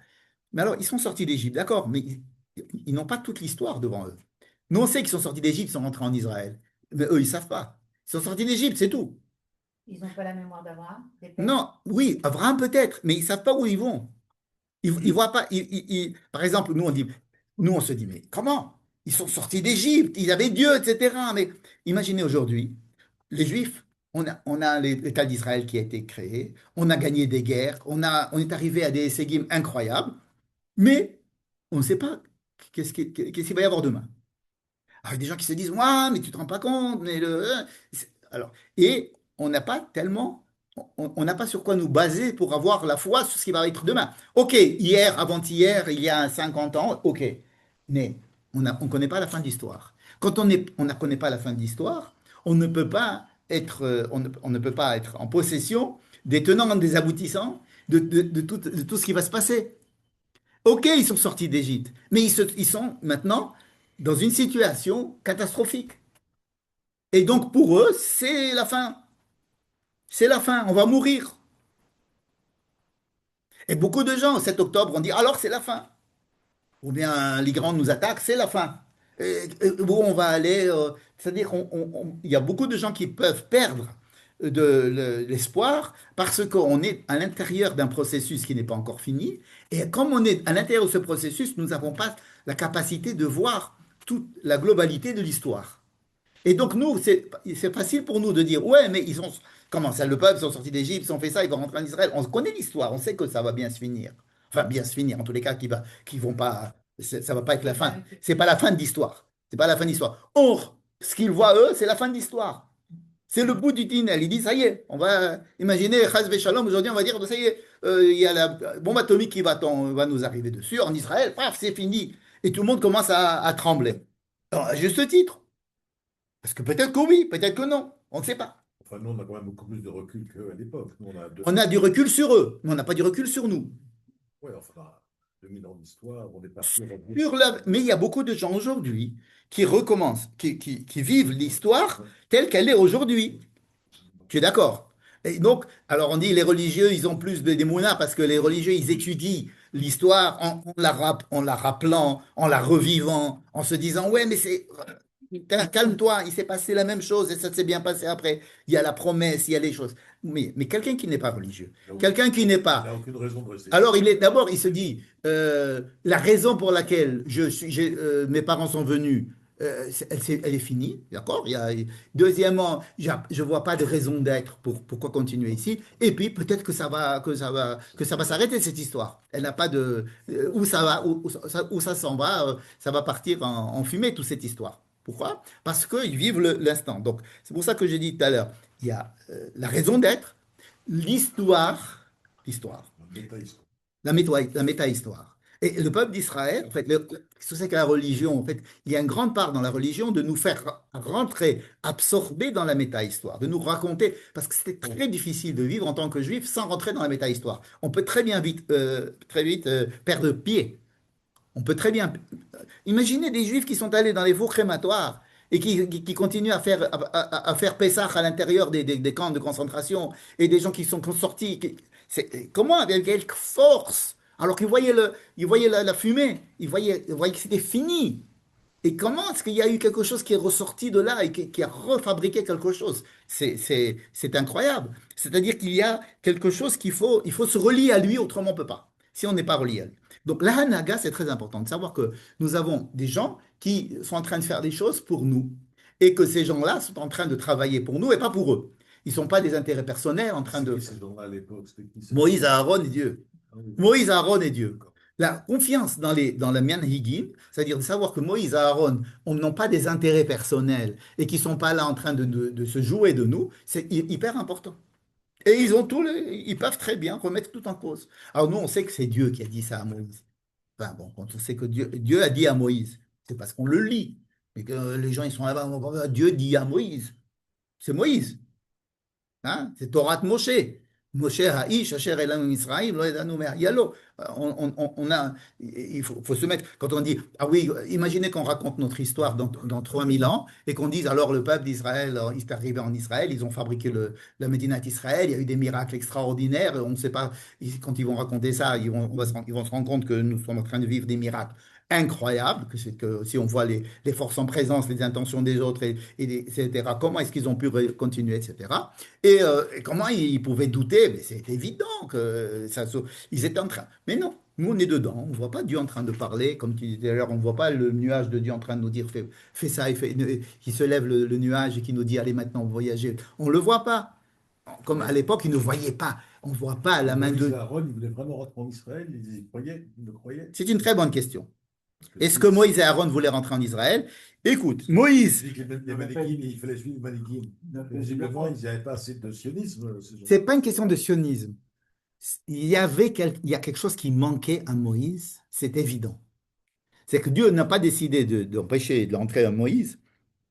Mais alors, ils sont sortis d'Égypte, d'accord, mais ils n'ont pas toute l'histoire devant eux. Nous, on sait qu'ils sont sortis d'Égypte, ils sont rentrés en Israël. Mais eux, ils ne savent pas. Ils sont sortis d'Égypte, c'est tout. Ils n'ont pas la mémoire d'Abraham, des pères. Non, oui, Abraham peut-être, mais ils ne savent pas où ils vont. Ils voient pas. Par exemple, nous, on se dit, mais comment? Ils sont sortis d'Égypte, ils avaient Dieu, etc. Mais imaginez aujourd'hui, les Juifs, on a l'État d'Israël qui a été créé, on a gagné des guerres, on est arrivé à des séguim incroyables, mais on ne sait pas qu'est-ce qu'il va y avoir demain. Alors, il y a des gens qui se disent, ouais, mais tu te rends pas compte, mais alors, et on n'a pas tellement, on n'a pas sur quoi nous baser pour avoir la foi sur ce qui va être demain. Ok, hier, avant-hier, il y a 50 ans, ok, mais on connaît pas la fin de l'histoire. Quand on ne connaît pas la fin de l'histoire, on ne peut pas on ne peut pas être en possession des tenants, des aboutissants de tout ce qui va se passer. Ok, ils sont sortis d'Égypte, mais ils sont maintenant dans une situation catastrophique. Et donc pour eux, c'est la fin. C'est la fin, on va mourir. Et beaucoup de gens, au 7 octobre, ont dit, alors c'est la fin. Ou bien l'Iran nous attaque, c'est la fin. Où on va aller, c'est-à-dire qu'il y a beaucoup de gens qui peuvent perdre l'espoir parce qu'on est à l'intérieur d'un processus qui n'est pas encore fini. Et comme on est à l'intérieur de ce processus, nous n'avons pas la capacité de voir toute la globalité de l'histoire. Et donc, nous, c'est facile pour nous de dire, ouais, mais ils ont, comment ça, le peuple, ils sont sortis d'Égypte, ils ont fait ça, ils vont rentrer en Israël. On connaît l'histoire, on sait que ça va bien se finir. Enfin, bien se finir, en tous les cas, qui vont pas, ça va pas être la fin. C'est pas la fin de l'histoire. C'est pas la fin de l'histoire. Or, ce qu'ils voient, eux, c'est la fin de l'histoire. C'est le bout du tunnel. Ils disent, ça y est, on va imaginer, Chaz Shalom, aujourd'hui, on va dire, ça y est, il y a la bombe atomique qui va nous arriver dessus. En Israël, paf, c'est fini. Et tout le monde commence à trembler. Alors, à juste titre. Parce que peut-être que oui, peut-être que non, on ne sait pas. Enfin, nous, on a quand même beaucoup plus de recul qu'à l'époque. Nous, on a On a du recul sur eux, mais on n'a pas du recul sur nous. ouais, enfin, 2000 ans d'histoire, on est parti. Mais il y a beaucoup de gens aujourd'hui qui recommencent, qui vivent l'histoire telle qu'elle est aujourd'hui. Tu es d'accord? Et donc, alors on dit les religieux, ils ont plus des mounas parce que les religieux, ils étudient l'histoire en la rappelant, en la revivant, en se disant, ouais, mais c'est calme-toi, il s'est passé la même chose et ça s'est bien passé après. Il y a la promesse, il y a les choses. Mais quelqu'un qui n'est pas religieux, quelqu'un qui n'est Il pas. n'a aucune raison de rester. Alors, d'abord, il se dit la raison pour laquelle mes parents sont venus, elle est finie, d'accord? Deuxièmement, je ne vois pas de raison d'être pourquoi continuer ici. Et puis, peut-être que ça va s'arrêter cette histoire. Elle n'a pas de où ça va, où ça s'en va, ça va partir en fumée toute cette histoire. Pourquoi? Parce qu'ils vivent l'instant. Donc, c'est pour ça que j'ai dit tout à l'heure, il y a la raison d'être, l'histoire, la méta-histoire. Et le peuple d'Israël, en fait, c'est que la religion, en fait, il y a une grande part dans la religion de nous faire rentrer, absorber dans la méta-histoire, de nous raconter, parce que c'était très difficile de vivre en tant que juif sans rentrer dans la méta-histoire. On peut très vite perdre pied. On peut très bien. Imaginez des juifs qui sont allés dans les fours crématoires et qui continuent à faire Pessah à l'intérieur des camps de concentration et des gens qui sont sortis. Comment, avec quelle force? Alors qu'ils voyaient la fumée, ils voyaient que c'était fini. Et comment est-ce qu'il y a eu quelque chose qui est ressorti de là et qui a refabriqué quelque chose? C'est incroyable. C'est-à-dire qu'il y a quelque chose il faut se relier à lui, autrement on ne peut pas, si on n'est pas relié à lui. Donc la Hanaga, c'est très important de savoir que nous avons des gens qui sont en train de faire des choses pour nous et que ces gens-là sont en train de travailler pour nous et pas pour eux. Ils ne sont pas des intérêts personnels en train de. Ces gens-là à l'époque, c'était qui? Moïse, Aaron et Dieu. Ah oui. Moïse, Aaron et Dieu. La confiance dans la Minhagim, c'est-à-dire de savoir que Moïse et Aaron n'ont pas des intérêts personnels et qui ne sont pas là en train de se jouer de nous, c'est hyper important. Et ils peuvent très bien remettre tout en cause. Alors nous, on sait que c'est Dieu qui a dit ça à Moïse. Enfin bon, quand on sait que Dieu a dit à Moïse, c'est parce qu'on le lit. Mais que les gens, ils sont là-bas, Dieu dit à Moïse. C'est Moïse. Hein? C'est Torah de Moshe. Moshe Haïsh, Asher Elam Israël, Lo Yadanu Yalo. Il faut se mettre, quand on dit, ah oui, imaginez qu'on raconte notre histoire dans 3000 ans et qu'on dise alors le peuple d'Israël, il est arrivé en Israël, ils ont fabriqué la Médina d'Israël, il y a eu des miracles extraordinaires, on ne sait pas, quand ils vont raconter ça, ils vont se rendre compte que nous sommes en train de vivre des miracles incroyables, que si on voit les forces en présence, les intentions des autres, etc., comment est-ce qu'ils ont pu continuer, etc. Et comment ils pouvaient douter? Mais c'est évident que ils étaient en train. Mais non, nous on est dedans, on ne voit pas Dieu en train de parler, comme tu disais d'ailleurs, on ne voit pas le nuage de Dieu en train de nous dire fais ça, qui se lève le nuage et qui nous dit allez maintenant voyager. On ne le voit pas. Comme à l'époque, ils ne voyaient pas. On ne voit pas la main de. Aaron, il voulait vraiment rentrer en Israël, il le croyait. C'est une très bonne question. Est-ce que Moïse et Aaron voulaient rentrer en Israël? Écoute, Moïse. Les Manékim, il fallait suivre les Manékim. Visiblement, ils n'avaient pas assez de sionisme. C'est pas une question de sionisme. Il y a quelque chose qui manquait à Moïse, c'est évident. C'est que Dieu n'a pas décidé d'empêcher de rentrer à Moïse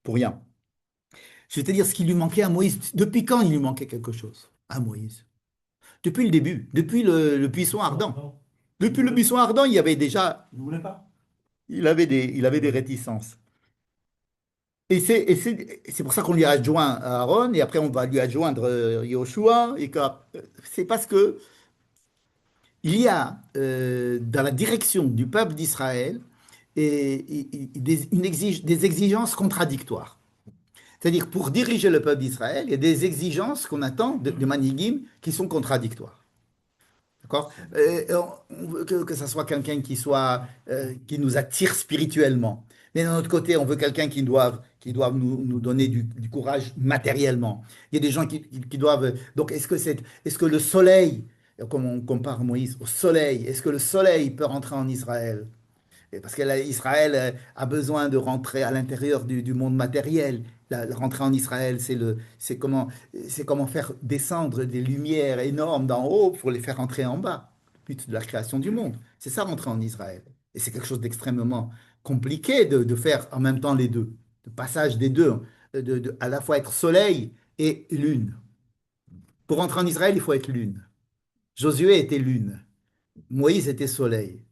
pour rien. Je vais te dire ce qui lui manquait à Moïse. Depuis quand il lui manquait quelque chose à Moïse? Depuis le début, depuis le buisson ardent. Depuis le buisson ardent, il y avait déjà. Je ne voulais pas. Il avait des réticences. c'est pour ça qu'on lui a adjoint Aaron, et après on va lui adjoindre Yoshua, c'est parce que il y a dans la direction du peuple d'Israël des exigences contradictoires. C'est-à-dire, pour diriger le peuple d'Israël, il y a des exigences qu'on attend de Manhigim qui sont contradictoires. D'accord? On veut que ça soit quelqu'un qui nous attire spirituellement. Mais d'un autre côté, on veut quelqu'un qui doit nous donner du courage matériellement. Il y a des gens qui doivent. Donc, est-ce que le soleil, comme on compare Moïse au soleil, est-ce que le soleil peut rentrer en Israël? Et parce qu'Israël a besoin de rentrer à l'intérieur du monde matériel. La rentrée en Israël, c'est comment faire descendre des lumières énormes d'en haut pour les faire rentrer en bas. Le but de la création du monde. C'est ça, rentrer en Israël. Et c'est quelque chose d'extrêmement compliqué de faire en même temps les deux. Le passage des deux, à la fois être soleil et lune. Pour rentrer en Israël, il faut être lune. Josué était lune. Moïse était soleil.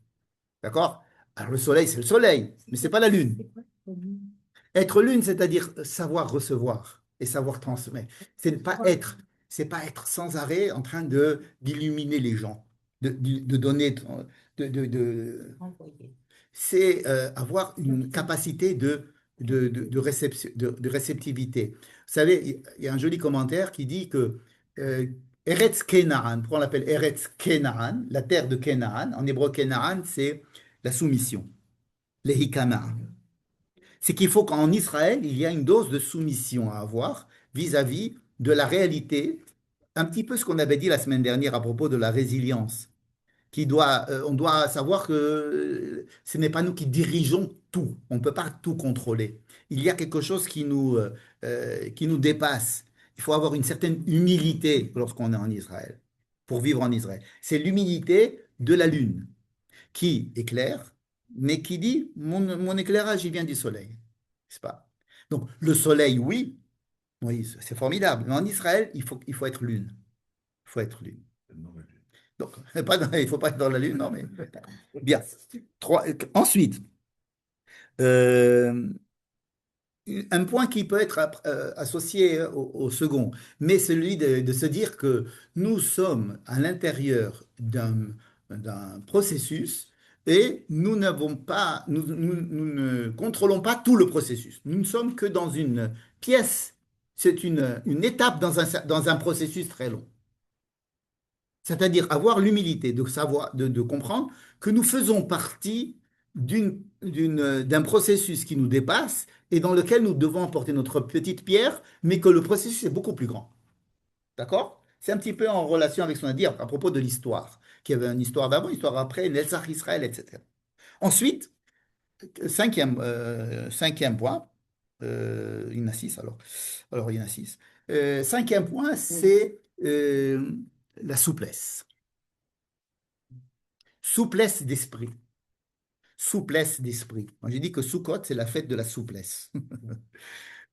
D'accord? Alors le soleil, c'est le soleil, mais c'est pas la lune. C'est quoi, Pauline? Être lune, c'est-à-dire savoir recevoir et savoir transmettre. C'est ne pas être, c'est pas être sans arrêt en train d'illuminer les gens, de donner, Envoyé. c'est avoir une capacité de réceptivité. Vous savez, il y a un joli commentaire qui dit que euh, Eretz Kenaan, pourquoi on l'appelle Eretz Kenaan, la terre de Kenaan, en hébreu Kenaan, c'est la soumission, l'ehikana. C'est qu'il faut qu'en Israël, il y a une dose de soumission à avoir vis-à-vis de la réalité, un petit peu ce qu'on avait dit la semaine dernière à propos de la résilience on doit savoir que ce n'est pas nous qui dirigeons tout. On ne peut pas tout contrôler. Il y a quelque chose qui nous dépasse. Il faut avoir une certaine humilité lorsqu'on est en Israël, pour vivre en Israël. C'est l'humilité de la lune qui éclaire, mais qui dit, mon éclairage, il vient du soleil. N'est-ce pas? Donc, le soleil, oui, oui, c'est formidable. Mais en Israël, il faut être lune. Il faut être lune. Donc, il ne faut pas être dans la lune, non, mais bien. Ensuite, euh, un point qui peut être associé au second, mais celui de se dire que nous sommes à l'intérieur d'un processus et nous ne contrôlons pas tout le processus. Nous ne sommes que dans une pièce, c'est une étape dans un processus très long. C'est-à-dire avoir l'humilité de savoir, de comprendre que nous faisons partie d'un processus qui nous dépasse et dans lequel nous devons apporter notre petite pierre, mais que le processus est beaucoup plus grand. D'accord? C'est un petit peu en relation avec ce qu'on a dit à propos de l'histoire, qu'il y avait une histoire d'avant, une histoire après, Netzach Israël, etc. Ensuite, cinquième point, il y en a six alors. Alors, il y en a six. Cinquième point, c'est la souplesse. Souplesse d'esprit. Souplesse d'esprit. Moi, j'ai dit que Sukkot, c'est la fête de la souplesse.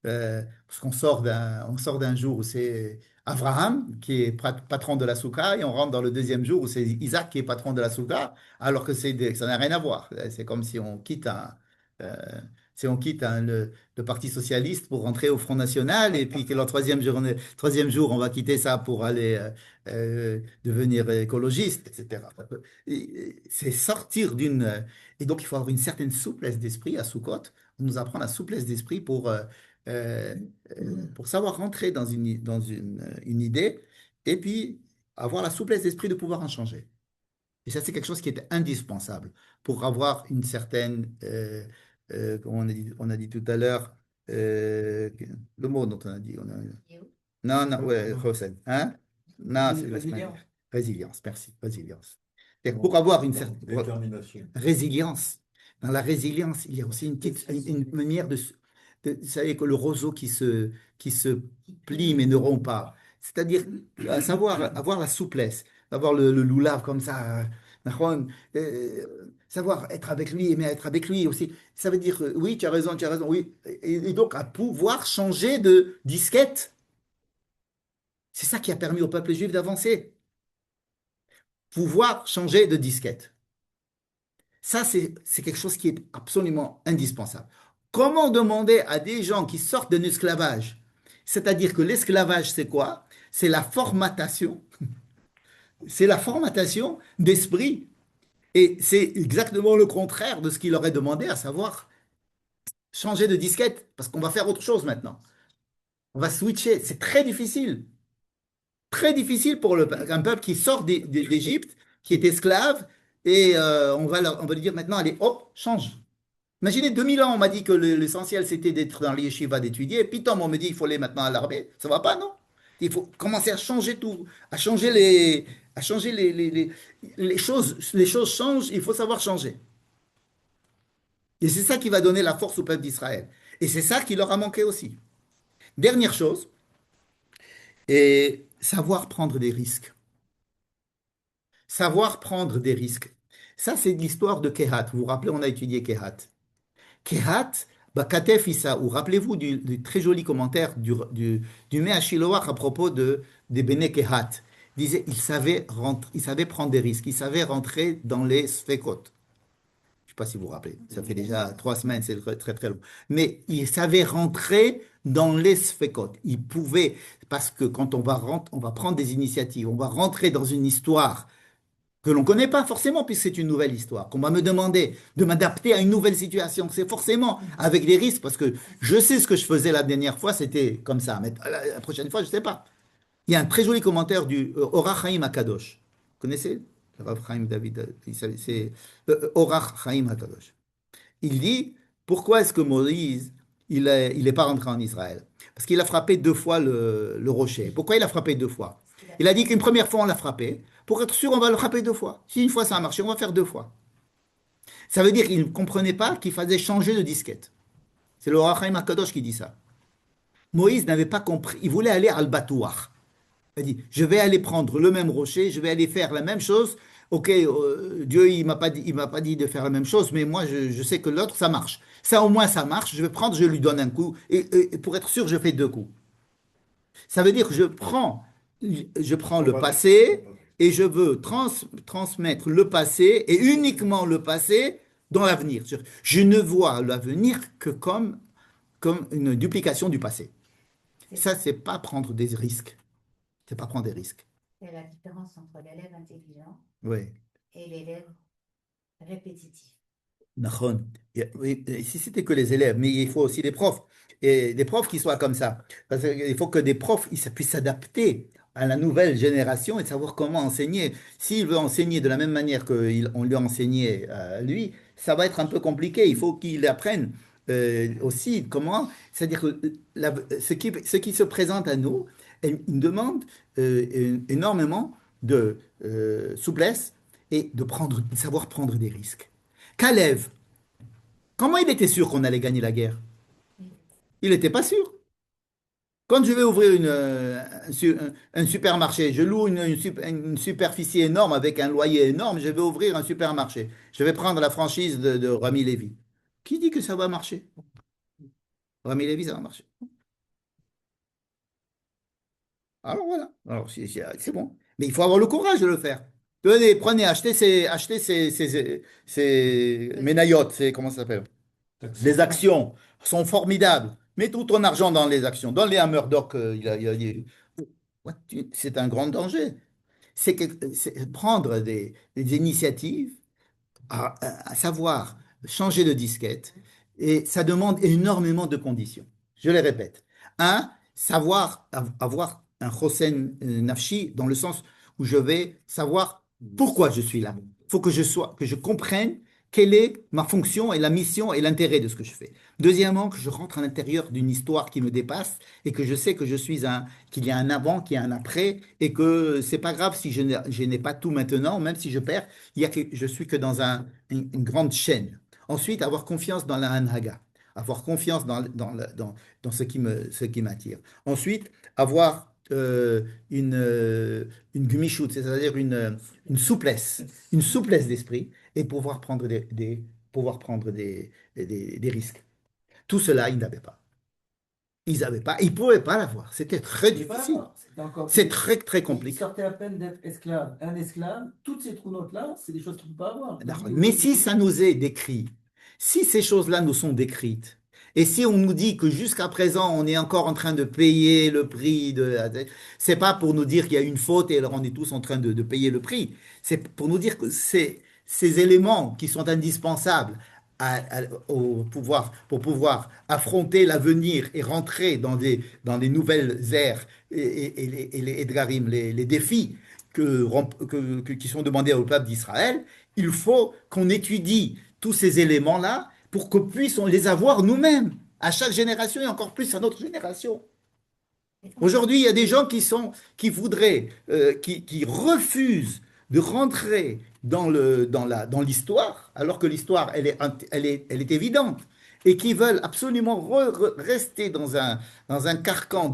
Parce qu'on sort d'un jour où c'est Abraham qui est patron de la Souka et on rentre dans le deuxième jour où c'est Isaac qui est patron de la Souka, alors que ça n'a rien à voir. C'est comme euh, le Parti socialiste pour rentrer au Front National et puis que le troisième jour, on va quitter ça pour aller devenir écologiste, etc. C'est sortir d'une. Et donc, il faut avoir une certaine souplesse d'esprit à Sukkot. On nous apprend la souplesse d'esprit euh, pour savoir rentrer dans une idée et puis avoir la souplesse d'esprit de pouvoir en changer. Et ça, c'est quelque chose qui est indispensable pour avoir une certaine, comme on a dit tout à l'heure, le mot dont on a dit. Et où? Non, non, ouais, Hossein, hein? Non, c'est la semaine. Résilience. Résilience, merci, résilience. C'est pour avoir une certaine Détermination. résilience. Dans la résilience, il y a aussi une manière vous savez que le roseau qui se plie mais ne rompt pas. C'est-à-dire savoir avoir la souplesse, avoir le loulav comme ça, Nahon, savoir être avec lui, mais être avec lui aussi. Ça veut dire, oui, tu as raison, oui. Et donc à pouvoir changer de disquette. C'est ça qui a permis au peuple juif d'avancer. Pouvoir changer de disquette. Ça, c'est quelque chose qui est absolument indispensable. Comment demander à des gens qui sortent d'un esclavage? C'est-à-dire que l'esclavage, c'est quoi? C'est la formatation. C'est la formatation d'esprit. Et c'est exactement le contraire de ce qu'il aurait demandé, à savoir changer de disquette, parce qu'on va faire autre chose maintenant. On va switcher. C'est très difficile pour un peuple qui sort d'Égypte, qui est esclave, et on va lui dire maintenant, allez, hop, change. Imaginez, 2000 ans, on m'a dit que l'essentiel c'était d'être dans les yeshivas, d'étudier, et puis tant on me dit qu'il faut aller maintenant à l'armée. Ça va pas, non? Il faut commencer à changer tout, à changer les choses changent, il faut savoir changer. Et c'est ça qui va donner la force au peuple d'Israël. Et c'est ça qui leur a manqué aussi. Dernière chose, et savoir prendre des risques. Savoir prendre des risques. Ça, c'est l'histoire de Kehat. Vous vous rappelez, on a étudié Kehat. Kehat, Bakatef Issa, ou rappelez-vous du très joli commentaire du Mea Shiloach à propos des Bene Kehat. Il disait, il savait prendre des risques, il savait rentrer dans les sfekot. Je ne sais pas si vous vous rappelez, ça fait déjà 3 semaines, c'est très très long. Mais il savait rentrer dans les sfekot. Il pouvait, parce que quand on va prendre des initiatives, on va rentrer dans une histoire que l'on ne connaît pas forcément, puisque c'est une nouvelle histoire, qu'on va me demander de m'adapter à une nouvelle situation. C'est forcément avec des risques, parce que je sais ce que je faisais la dernière fois, c'était comme ça. Mais la prochaine fois, je ne sais pas. Il y a un très joli commentaire du Orach Chaim HaKadosh. Vous connaissez? Le Rav Chaim David, c'est Orach Chaim HaKadosh. Il dit, pourquoi est-ce que Moïse, il n'est pas rentré en Israël? Parce qu'il a frappé 2 fois le rocher. Pourquoi il a frappé 2 fois? Il a dit qu'une première fois, on l'a frappé. Pour être sûr, on va le frapper 2 fois. Si une fois ça a marché, on va faire 2 fois. Ça veut dire qu'il ne comprenait pas qu'il fallait changer de disquette. C'est le Rachaim Akadosh qui dit ça. Moïse n'avait pas compris. Il voulait aller à Al-Batouach. Il a dit, je vais aller prendre le même rocher, je vais aller faire la même chose. Ok, Dieu, il m'a pas dit de faire la même chose, mais moi, je sais que l'autre, ça marche. Ça, au moins, ça marche. Je vais prendre, je lui donne un coup. Et pour être sûr, je fais 2 coups. Ça veut dire que je prends le passé et je veux transmettre le passé et uniquement le passé dans l'avenir. Je ne vois l'avenir que comme une duplication du passé. C'est Ça, c'est pas prendre des risques. C'est pas prendre des risques. c'est la différence entre l'élève intelligent Oui. et l'élève répétitif. Nahon. Oui, et si c'était que les élèves, mais il faut aussi des profs. Et des profs qui soient comme ça. Parce qu'il faut que des profs ils puissent s'adapter à la nouvelle génération et savoir comment enseigner. S'il veut enseigner de la même manière qu'on lui a enseigné lui, ça va être un peu compliqué. Il faut qu'il apprenne aussi comment. C'est-à-dire que ce qui se présente à nous est une demande énormément de souplesse et de savoir prendre des risques. Caleb, comment il était sûr qu'on allait gagner la guerre? Il n'était pas sûr. Quand je vais ouvrir un supermarché, je loue une superficie énorme avec un loyer énorme, je vais ouvrir un supermarché. Je vais prendre la franchise de Rami Lévy. Qui dit que ça va marcher? Rami Lévy, ça va marcher. Alors voilà. Alors c'est bon. Mais il faut avoir le courage de le faire. Prenez, achetez ces ménayottes, comment ça s'appelle? Les actions sont formidables. Mets tout ton argent dans les actions. Donne-les à Murdoch. C'est un grand danger. C'est prendre des initiatives à savoir changer de disquette. Et ça demande énormément de conditions. Je les répète. Un, savoir avoir un Hossein Nafshi dans le sens où je vais savoir pourquoi je suis là. Il faut que je comprenne quelle est ma fonction et la mission et l'intérêt de ce que je fais. Deuxièmement, que je rentre à l'intérieur d'une histoire qui me dépasse et que je sais que qu'il y a un avant, qu'il y a un après et que c'est pas grave si je n'ai pas tout maintenant, même si je perds, je suis que dans une grande chaîne. Ensuite, avoir confiance dans la Hanhaga, avoir confiance dans ce qui m'attire. Ensuite, avoir une gmichut, c'est-à-dire une souplesse d'esprit et pouvoir prendre des risques. Tout cela, ils n'avaient pas. Ils n'avaient pas, ils ne pouvaient pas l'avoir. C'était très C'est pas difficile. grave, c'était encore C'est plus. très, très Il compliqué. sortait à peine d'être esclave. Un esclave, toutes ces trous notes-là, c'est des choses qu'il ne peut pas avoir. D'accord. Mais si ça nous est décrit, si ces choses-là nous sont décrites, Et si on nous dit que jusqu'à présent, on est encore en train de payer le prix c'est pas pour nous dire qu'il y a une faute et alors on est tous en train de payer le prix. C'est pour nous dire que ces éléments qui sont indispensables au pouvoir, pour pouvoir affronter l'avenir et rentrer dans des nouvelles ères et les Edgarim, les défis qui sont demandés au peuple d'Israël, il faut qu'on étudie tous ces éléments-là pour que puissions les avoir nous-mêmes, à chaque génération et encore plus à notre génération. Aujourd'hui, il y a des gens qui voudraient, qui refusent de rentrer dans l'histoire, alors que l'histoire, elle est évidente, et qui veulent absolument rester dans un carcan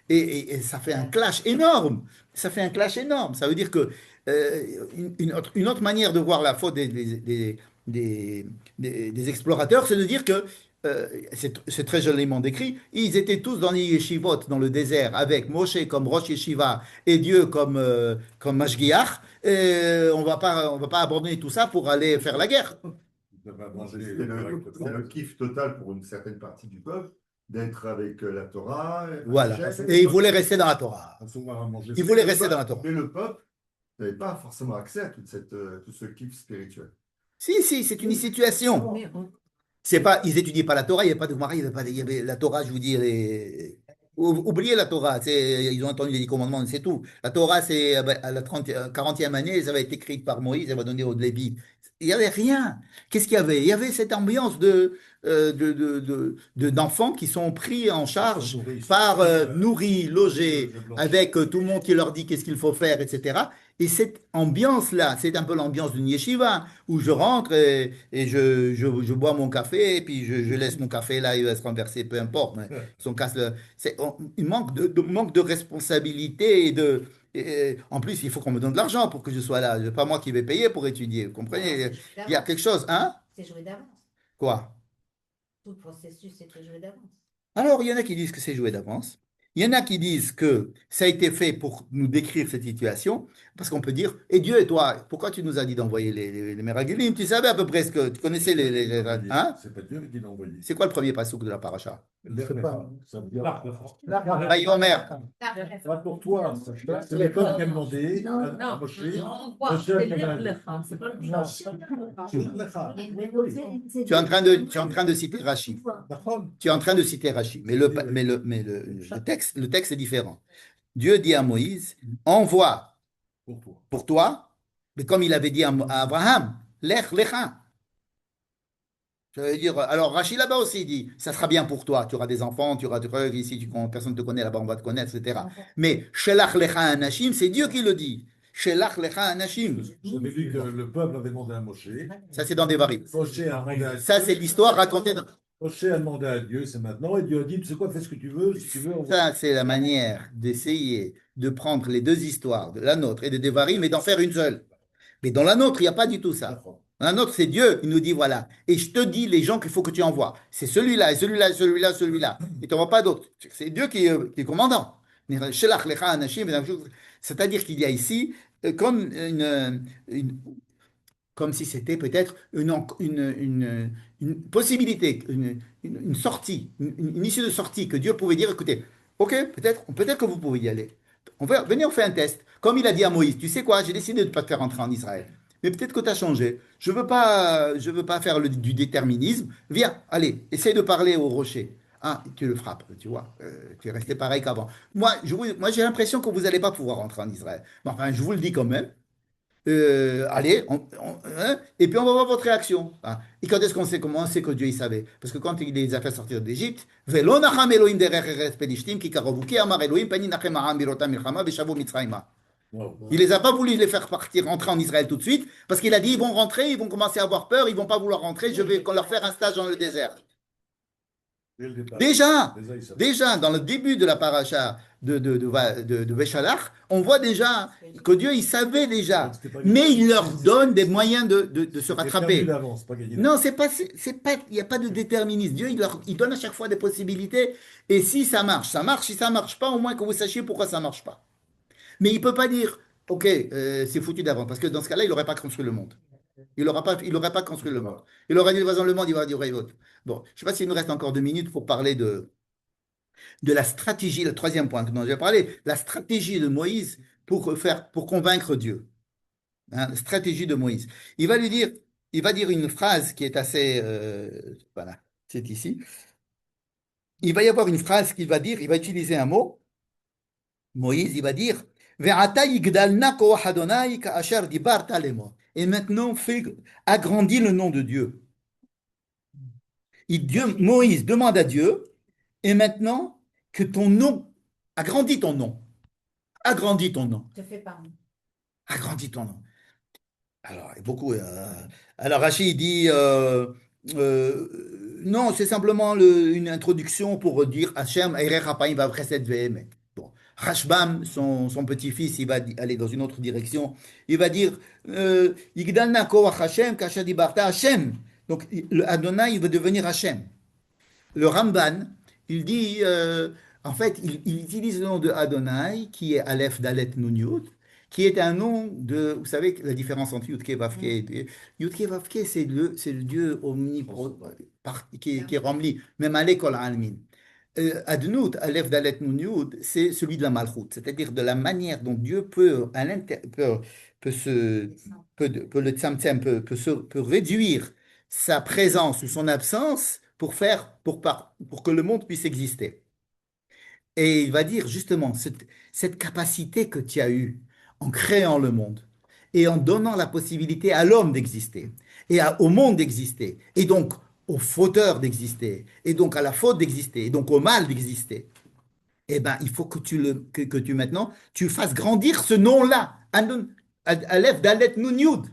et ça fait un clash énorme. Ça fait un clash énorme. Ça veut dire que une autre manière de voir la faute des, des explorateurs, c'est de dire que c'est très joliment décrit. Ils étaient tous dans les yeshivot, dans le désert, avec Moshe comme Rosh Yeshiva et Dieu comme Mashgiach. Et on va pas abandonner tout ça pour aller faire la guerre. Ils peuvent manger C'est le kiff total pour une certaine partie du peuple d'être avec la Torah. Voilà. Hachem. Et ils voulaient rester dans la Torah. recevoir à manger. Ils voulaient rester dans la Torah. Mais le peuple n'avait pas forcément accès à tout ce kiff spirituel. Si, si, c'est une situation. C'est pas, ils étudient pas la Torah, il n'y avait pas de Gemara, il y avait la Torah, je vous dis, oubliez la Torah, ils ont entendu les 10 commandements, c'est tout. La Torah, c'est à la 40e année, ça va être écrite par Moïse, elle va donner au Lévi. Il n'y avait rien. Qu'est-ce qu'il y avait? Il y avait cette ambiance d'enfants qui sont pris en charge par nourris, logés, avec tout le monde qui leur dit qu'est-ce qu'il faut faire, etc. Et cette ambiance-là, c'est un peu l'ambiance d'une yeshiva, où je rentre et je bois mon café, et puis je laisse mon café là, il va se renverser, peu importe. Mais son casse il manque de responsabilité en plus, il faut qu'on me donne de l'argent pour que je sois là. Ce n'est pas moi qui vais payer pour étudier. Vous comprenez? Il y a quelque chose, hein? C'est joué d'avance. Quoi? Tout le processus était joué d'avance. Alors, il y en a qui disent que c'est joué d'avance. Il y en a qui disent que ça a été fait pour nous décrire cette situation, parce qu'on peut dire, et Dieu et toi, pourquoi tu nous as dit d'envoyer les Meragelim? Tu savais à peu près tu connaissais hein? C'est pas Dieu qui l'a envoyé. C'est quoi le premier passouk de la paracha? Je sais pas. Ça veut dire. Vayomer. Pas pour toi. C'est les peuples qui ont demandé à Moshe. Tu es en train de citer Rashi. Tu es en train de citer Rashi. Mais le texte est différent. Dieu dit à Moïse, envoie pour toi, mais comme il avait dit à Abraham, lech lecha. Ça veut dire, alors Rachid là-bas aussi dit, ça sera bien pour toi, tu auras des enfants, tu auras des trucs, ici personne ne te connaît, là-bas on va te connaître, etc. Mais Shelach lecha anashim, c'est Dieu qui le dit. Shelach lecha anashim. J'avais vu que le peuple avait demandé à Moshe. Ça c'est dans Devarim. Ça c'est l'histoire racontée dans... Moshe a demandé à Dieu, c'est maintenant, et Dieu a dit, tu sais quoi, fais ce que tu veux, si tu veux. Ça c'est la manière d'essayer de prendre les deux histoires, de la nôtre et de Devarim, et d'en faire une seule. Mais dans la nôtre, il n'y a pas du tout ça. Dans la nôtre, c'est Dieu, il nous dit voilà. Et je te dis les gens qu'il faut que tu envoies. C'est celui-là, et celui-là, et celui-là, et celui-là. Et tu n'en vois pas d'autres. C'est Dieu qui est commandant. C'est-à-dire qu'il y a ici comme comme si c'était peut-être une possibilité, une sortie, une issue de sortie que Dieu pouvait dire, écoutez, ok, peut-être que vous pouvez y aller. Venez, on fait un test. Comme il a dit à Moïse, tu sais quoi, j'ai décidé de ne pas te faire entrer en Israël. Mais peut-être que tu as changé. Je veux pas faire du déterminisme. Viens, allez, essaye de parler au rocher. Ah, tu le frappes, tu vois. Tu es resté pareil qu'avant. Moi, j'ai l'impression que vous n'allez pas pouvoir rentrer en Israël. Mais enfin, je vous le dis quand même. Allez, hein, et puis on va voir votre réaction. Hein. Et quand est-ce qu'on sait comment on sait que Dieu il savait? Parce que quand il les a fait sortir d'Égypte, Velo nacham Elohim derech eretz pelishtim ki karovu ki amar Elohim peni nachem ha'am birotam milchama v'shavu mitzrayma. Il les a pas voulu les faire partir, rentrer en Israël tout de suite, parce qu'il a dit ils vont rentrer, ils vont commencer à avoir peur, ils vont pas vouloir rentrer, je vais leur faire un stage dans le désert. Déjà, dans le début de la paracha de Veshalach, on voit déjà que Dieu, il savait déjà, mais il leur donne des moyens de se rattraper. Non, il n'y a pas de déterminisme. Dieu, il donne à chaque fois des possibilités, et si ça marche, ça marche, si ça marche pas, au moins que vous sachiez pourquoi ça marche pas. Mais il peut pas dire, ok, c'est foutu d'avant, parce que dans ce cas-là, il n'aurait pas construit le monde. Il n'aurait pas construit le monde. Il aurait dit, de toute façon, le monde, il va durer l'autre. Bon, je ne sais pas s'il nous reste encore 2 minutes pour parler de la stratégie, le troisième point dont j'ai parlé, la stratégie de Moïse pour convaincre Dieu. Hein, la stratégie de Moïse. Il va lui dire, il va dire une phrase qui est assez, voilà, c'est ici. Il va y avoir une phrase qu'il va dire, il va utiliser un mot. Moïse, il va dire, Ve'ata yigdalna koach Adonai ka'asher dibarta lemo. Et maintenant, agrandis le nom de Dieu. Moïse demande à Dieu, et maintenant, que ton nom, agrandis ton nom, agrandis ton nom, Te fais pas. agrandis ton nom. Alors, il y a beaucoup. Alors, Rachid dit non, c'est simplement une introduction pour dire Hachem, Eirech Hapaim Vavchesed Ve'emet. Bon. Rashbam, son petit-fils, il va aller dans une autre direction. Il va dire Yigdalna Koach Hachem, Kasha Dibarta Hachem. Donc, le Adonai, il va devenir Hachem. Le Ramban, il dit, en fait, il utilise le nom de Adonai, qui est Aleph Dalet Nun Yud, qui est un nom de, vous savez la différence entre Yudke Vavke et Yudke Vavke, c'est le Dieu omnipotent qui est rempli, même à l'école Almin. Adnout, Aleph Dalet Nun Yud, c'est celui de la Malchut, c'est-à-dire de la manière dont Dieu peut se, Descends. peut le tzamtzem, peut réduire sa présence ou son absence pour que le monde puisse exister. Et il va dire justement cette capacité que tu as eue en créant le monde et en donnant la possibilité à l'homme d'exister et au monde d'exister et donc au fauteur d'exister et donc à la faute d'exister et donc au mal d'exister. Eh ben, il faut que tu maintenant tu fasses grandir ce nom-là. Aleph Dalet Nun Yud.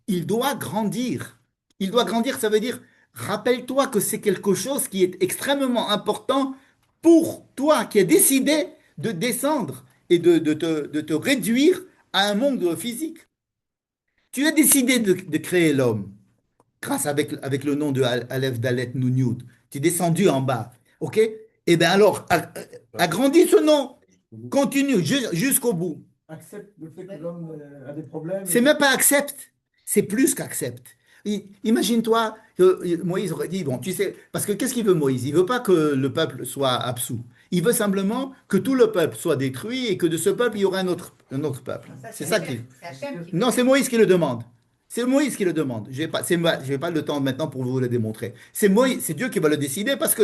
Il doit grandir. Il doit grandir, ça veut dire, rappelle-toi que c'est quelque chose qui est extrêmement important pour toi qui as décidé de descendre et de te réduire à un monde physique. Tu as décidé de créer l'homme grâce avec le nom de Aleph Dalet Nun Yud. Tu es descendu en bas. OK? Eh bien alors, agrandis ce nom. Continue jusqu'au bout. Accepte le fait que l'homme a des problèmes. C'est même pas accepte, c'est plus qu'accepte. Imagine-toi que Moïse aurait dit, bon, tu sais, parce que qu'est-ce qu'il veut Moïse? Il veut pas que le peuple soit absous. Il veut simplement que tout le peuple soit détruit et que de ce peuple, il y aura un autre peuple. Ça, C'est ça qu'il... Hachem. C'est Hachem qui Non, c'est Moïse qui le demande. C'est Moïse qui le demande. J'ai pas le temps maintenant pour vous le démontrer. C'est Moïse, c'est Dieu qui va le décider parce que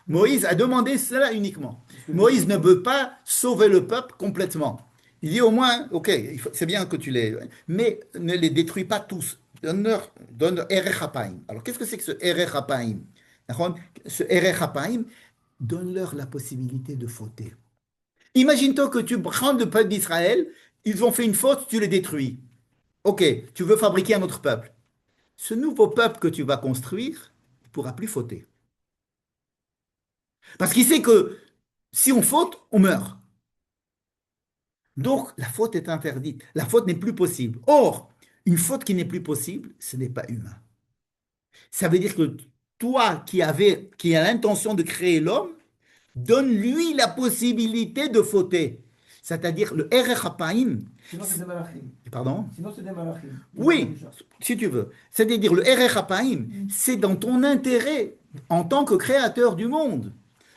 Moïse a demandé cela uniquement. Moïse ne veut pas sauver le peuple complètement. Il dit au moins, ok, c'est bien que tu les, mais ne les détruis pas tous. Donne Erech Hapaim. Alors qu'est-ce que c'est que ce Erech Hapaim? Ce Erech Hapaim, donne-leur la possibilité de fauter. Imagine-toi que tu prends le peuple d'Israël, ils ont fait une faute, tu les détruis. Ok, tu veux fabriquer un autre peuple. Ce nouveau peuple que tu vas construire ne pourra plus fauter. Parce qu'il sait que si on faute, on meurt. Donc, la faute est interdite. La faute n'est plus possible. Or, une faute qui n'est plus possible, ce n'est pas humain. Ça veut dire que toi qui as l'intention de créer l'homme, donne-lui la possibilité de fauter. C'est-à-dire le Erech Hapaim. Sinon, c'est des malachim. Pardon? Sinon, c'est des malachim. Oui, si tu veux. C'est-à-dire le Erech Hapaim, c'est dans ton intérêt en tant que créateur du monde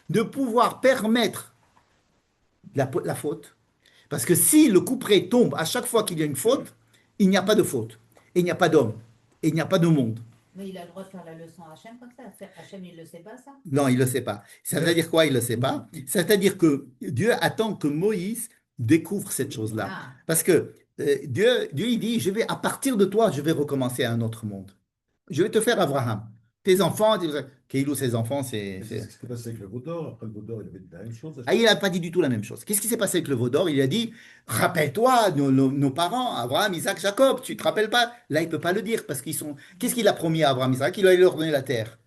de pouvoir permettre la faute. Parce que si le couperet tombe à chaque fois qu'il y a une faute, il n'y a pas de faute. Et il n'y a pas d'homme. Et il n'y a pas de monde. Mais il a le droit de faire la leçon à Hachem comme ça. Hachem, il ne le sait pas, ça. Non, il ne le sait pas. Ça veut dire quoi, il ne le sait pas? C'est-à-dire que Dieu attend que Moïse découvre cette chose-là. Ah. Parce que Dieu, il dit, à partir de toi, je vais recommencer un autre monde. Je vais te faire Abraham. Tes enfants, Keilou, ses enfants, C'est ce qui s'est passé avec le Vaudor. Après le Vaudor, il avait dit la même chose. Ah, il n'a pas dit du tout la même chose. Qu'est-ce qui s'est passé avec le veau d'or? Il a dit, rappelle-toi, nos parents, Abraham, Isaac, Jacob, tu ne te rappelles pas? Là, il ne peut pas le dire parce qu'ils sont... Qu'est-ce qu'il a promis à Abraham, Isaac? Il allait leur donner la terre.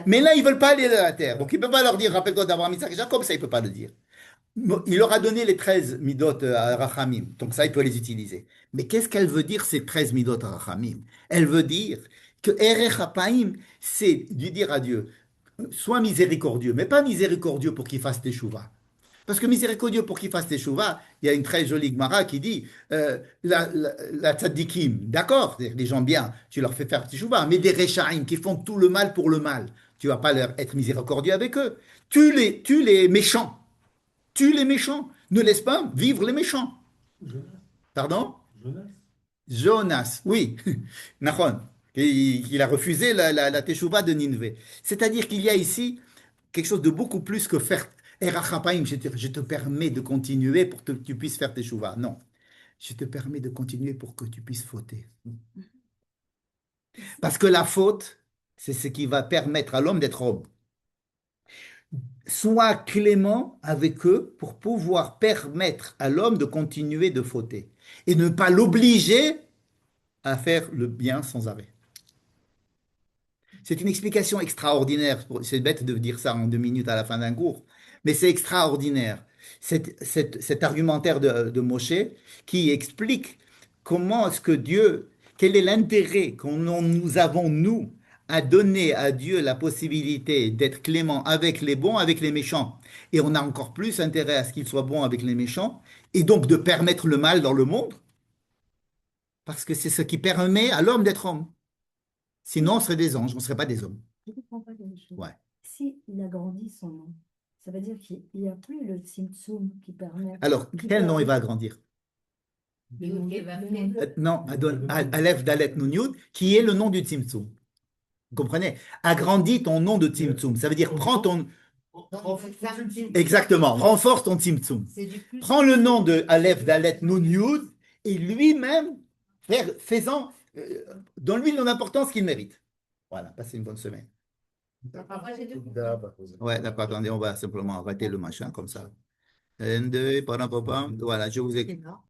Mais là, ils ne veulent pas aller à la terre. Donc, il ne peut pas leur dire, rappelle-toi d'Abraham, Isaac, Jacob, ça, il ne peut pas le dire. Il leur a donné les 13 midot à Rachamim. Donc, ça, il peut les utiliser. Mais qu'est-ce qu'elle veut dire, ces 13 midot à Rachamim? Elle veut dire que Erech Hapaim, c'est de dire à Dieu, sois miséricordieux, mais pas miséricordieux pour qu'il fasse teshuva. Parce que miséricordieux pour qu'il fasse teshuva, il y a une très jolie Gemara qui dit la tzaddikim, d'accord, c'est-à-dire des gens bien, tu leur fais faire teshuva, mais des rechaim qui font tout le mal pour le mal, tu vas pas leur être miséricordieux avec eux. Tue les méchants, tue les méchants, ne laisse pas vivre les méchants. Jonas. Pardon? Jonas. Jonas, oui, Nachon, il a refusé la teshuva de Ninvé. C'est-à-dire qu'il y a ici quelque chose de beaucoup plus que faire Erachapaim, je te permets de continuer pour que tu puisses faire teshuva. Non, je te permets de continuer pour que tu puisses fauter. Parce que la faute, c'est ce qui va permettre à l'homme d'être homme. Sois clément avec eux pour pouvoir permettre à l'homme de continuer de fauter et ne pas l'obliger à faire le bien sans arrêt. C'est une explication extraordinaire. C'est bête de dire ça en 2 minutes à la fin d'un cours, mais c'est extraordinaire. Cet argumentaire de Moshe qui explique comment est-ce que Dieu, quel est l'intérêt nous avons, nous, à donner à Dieu la possibilité d'être clément avec les bons, avec les méchants. Et on a encore plus intérêt à ce qu'il soit bon avec les méchants, et donc de permettre le mal dans le monde, parce que c'est ce qui permet à l'homme d'être homme. Sinon, on serait des anges, on ne serait pas des hommes. Je ne comprends pas quelque chose. Ouais. Si il agrandit son nom, ça veut dire qu'il n'y a plus le Tzimtzum qui permet. Alors, quel nom il va agrandir? Le nom qui va le faire. nom de- Non, Aleph, Dalet, Nun, Yud, qui est le nom du Tzimtzum. Vous comprenez? Agrandis ton nom de Tzimtzum. Ça veut dire prends ton... Exactement, renforce ton Tzimtzum. C'est du plus. Prends le nom de Aleph, Dalet, Nun, Yud et lui-même, donne-lui l'importance qu'il mérite. Voilà, passez une bonne semaine. Parfois, j'ai deux. Ouais, d'accord, attendez, on va simplement arrêter le machin comme ça. Voilà, je vous ai... C'est énorme.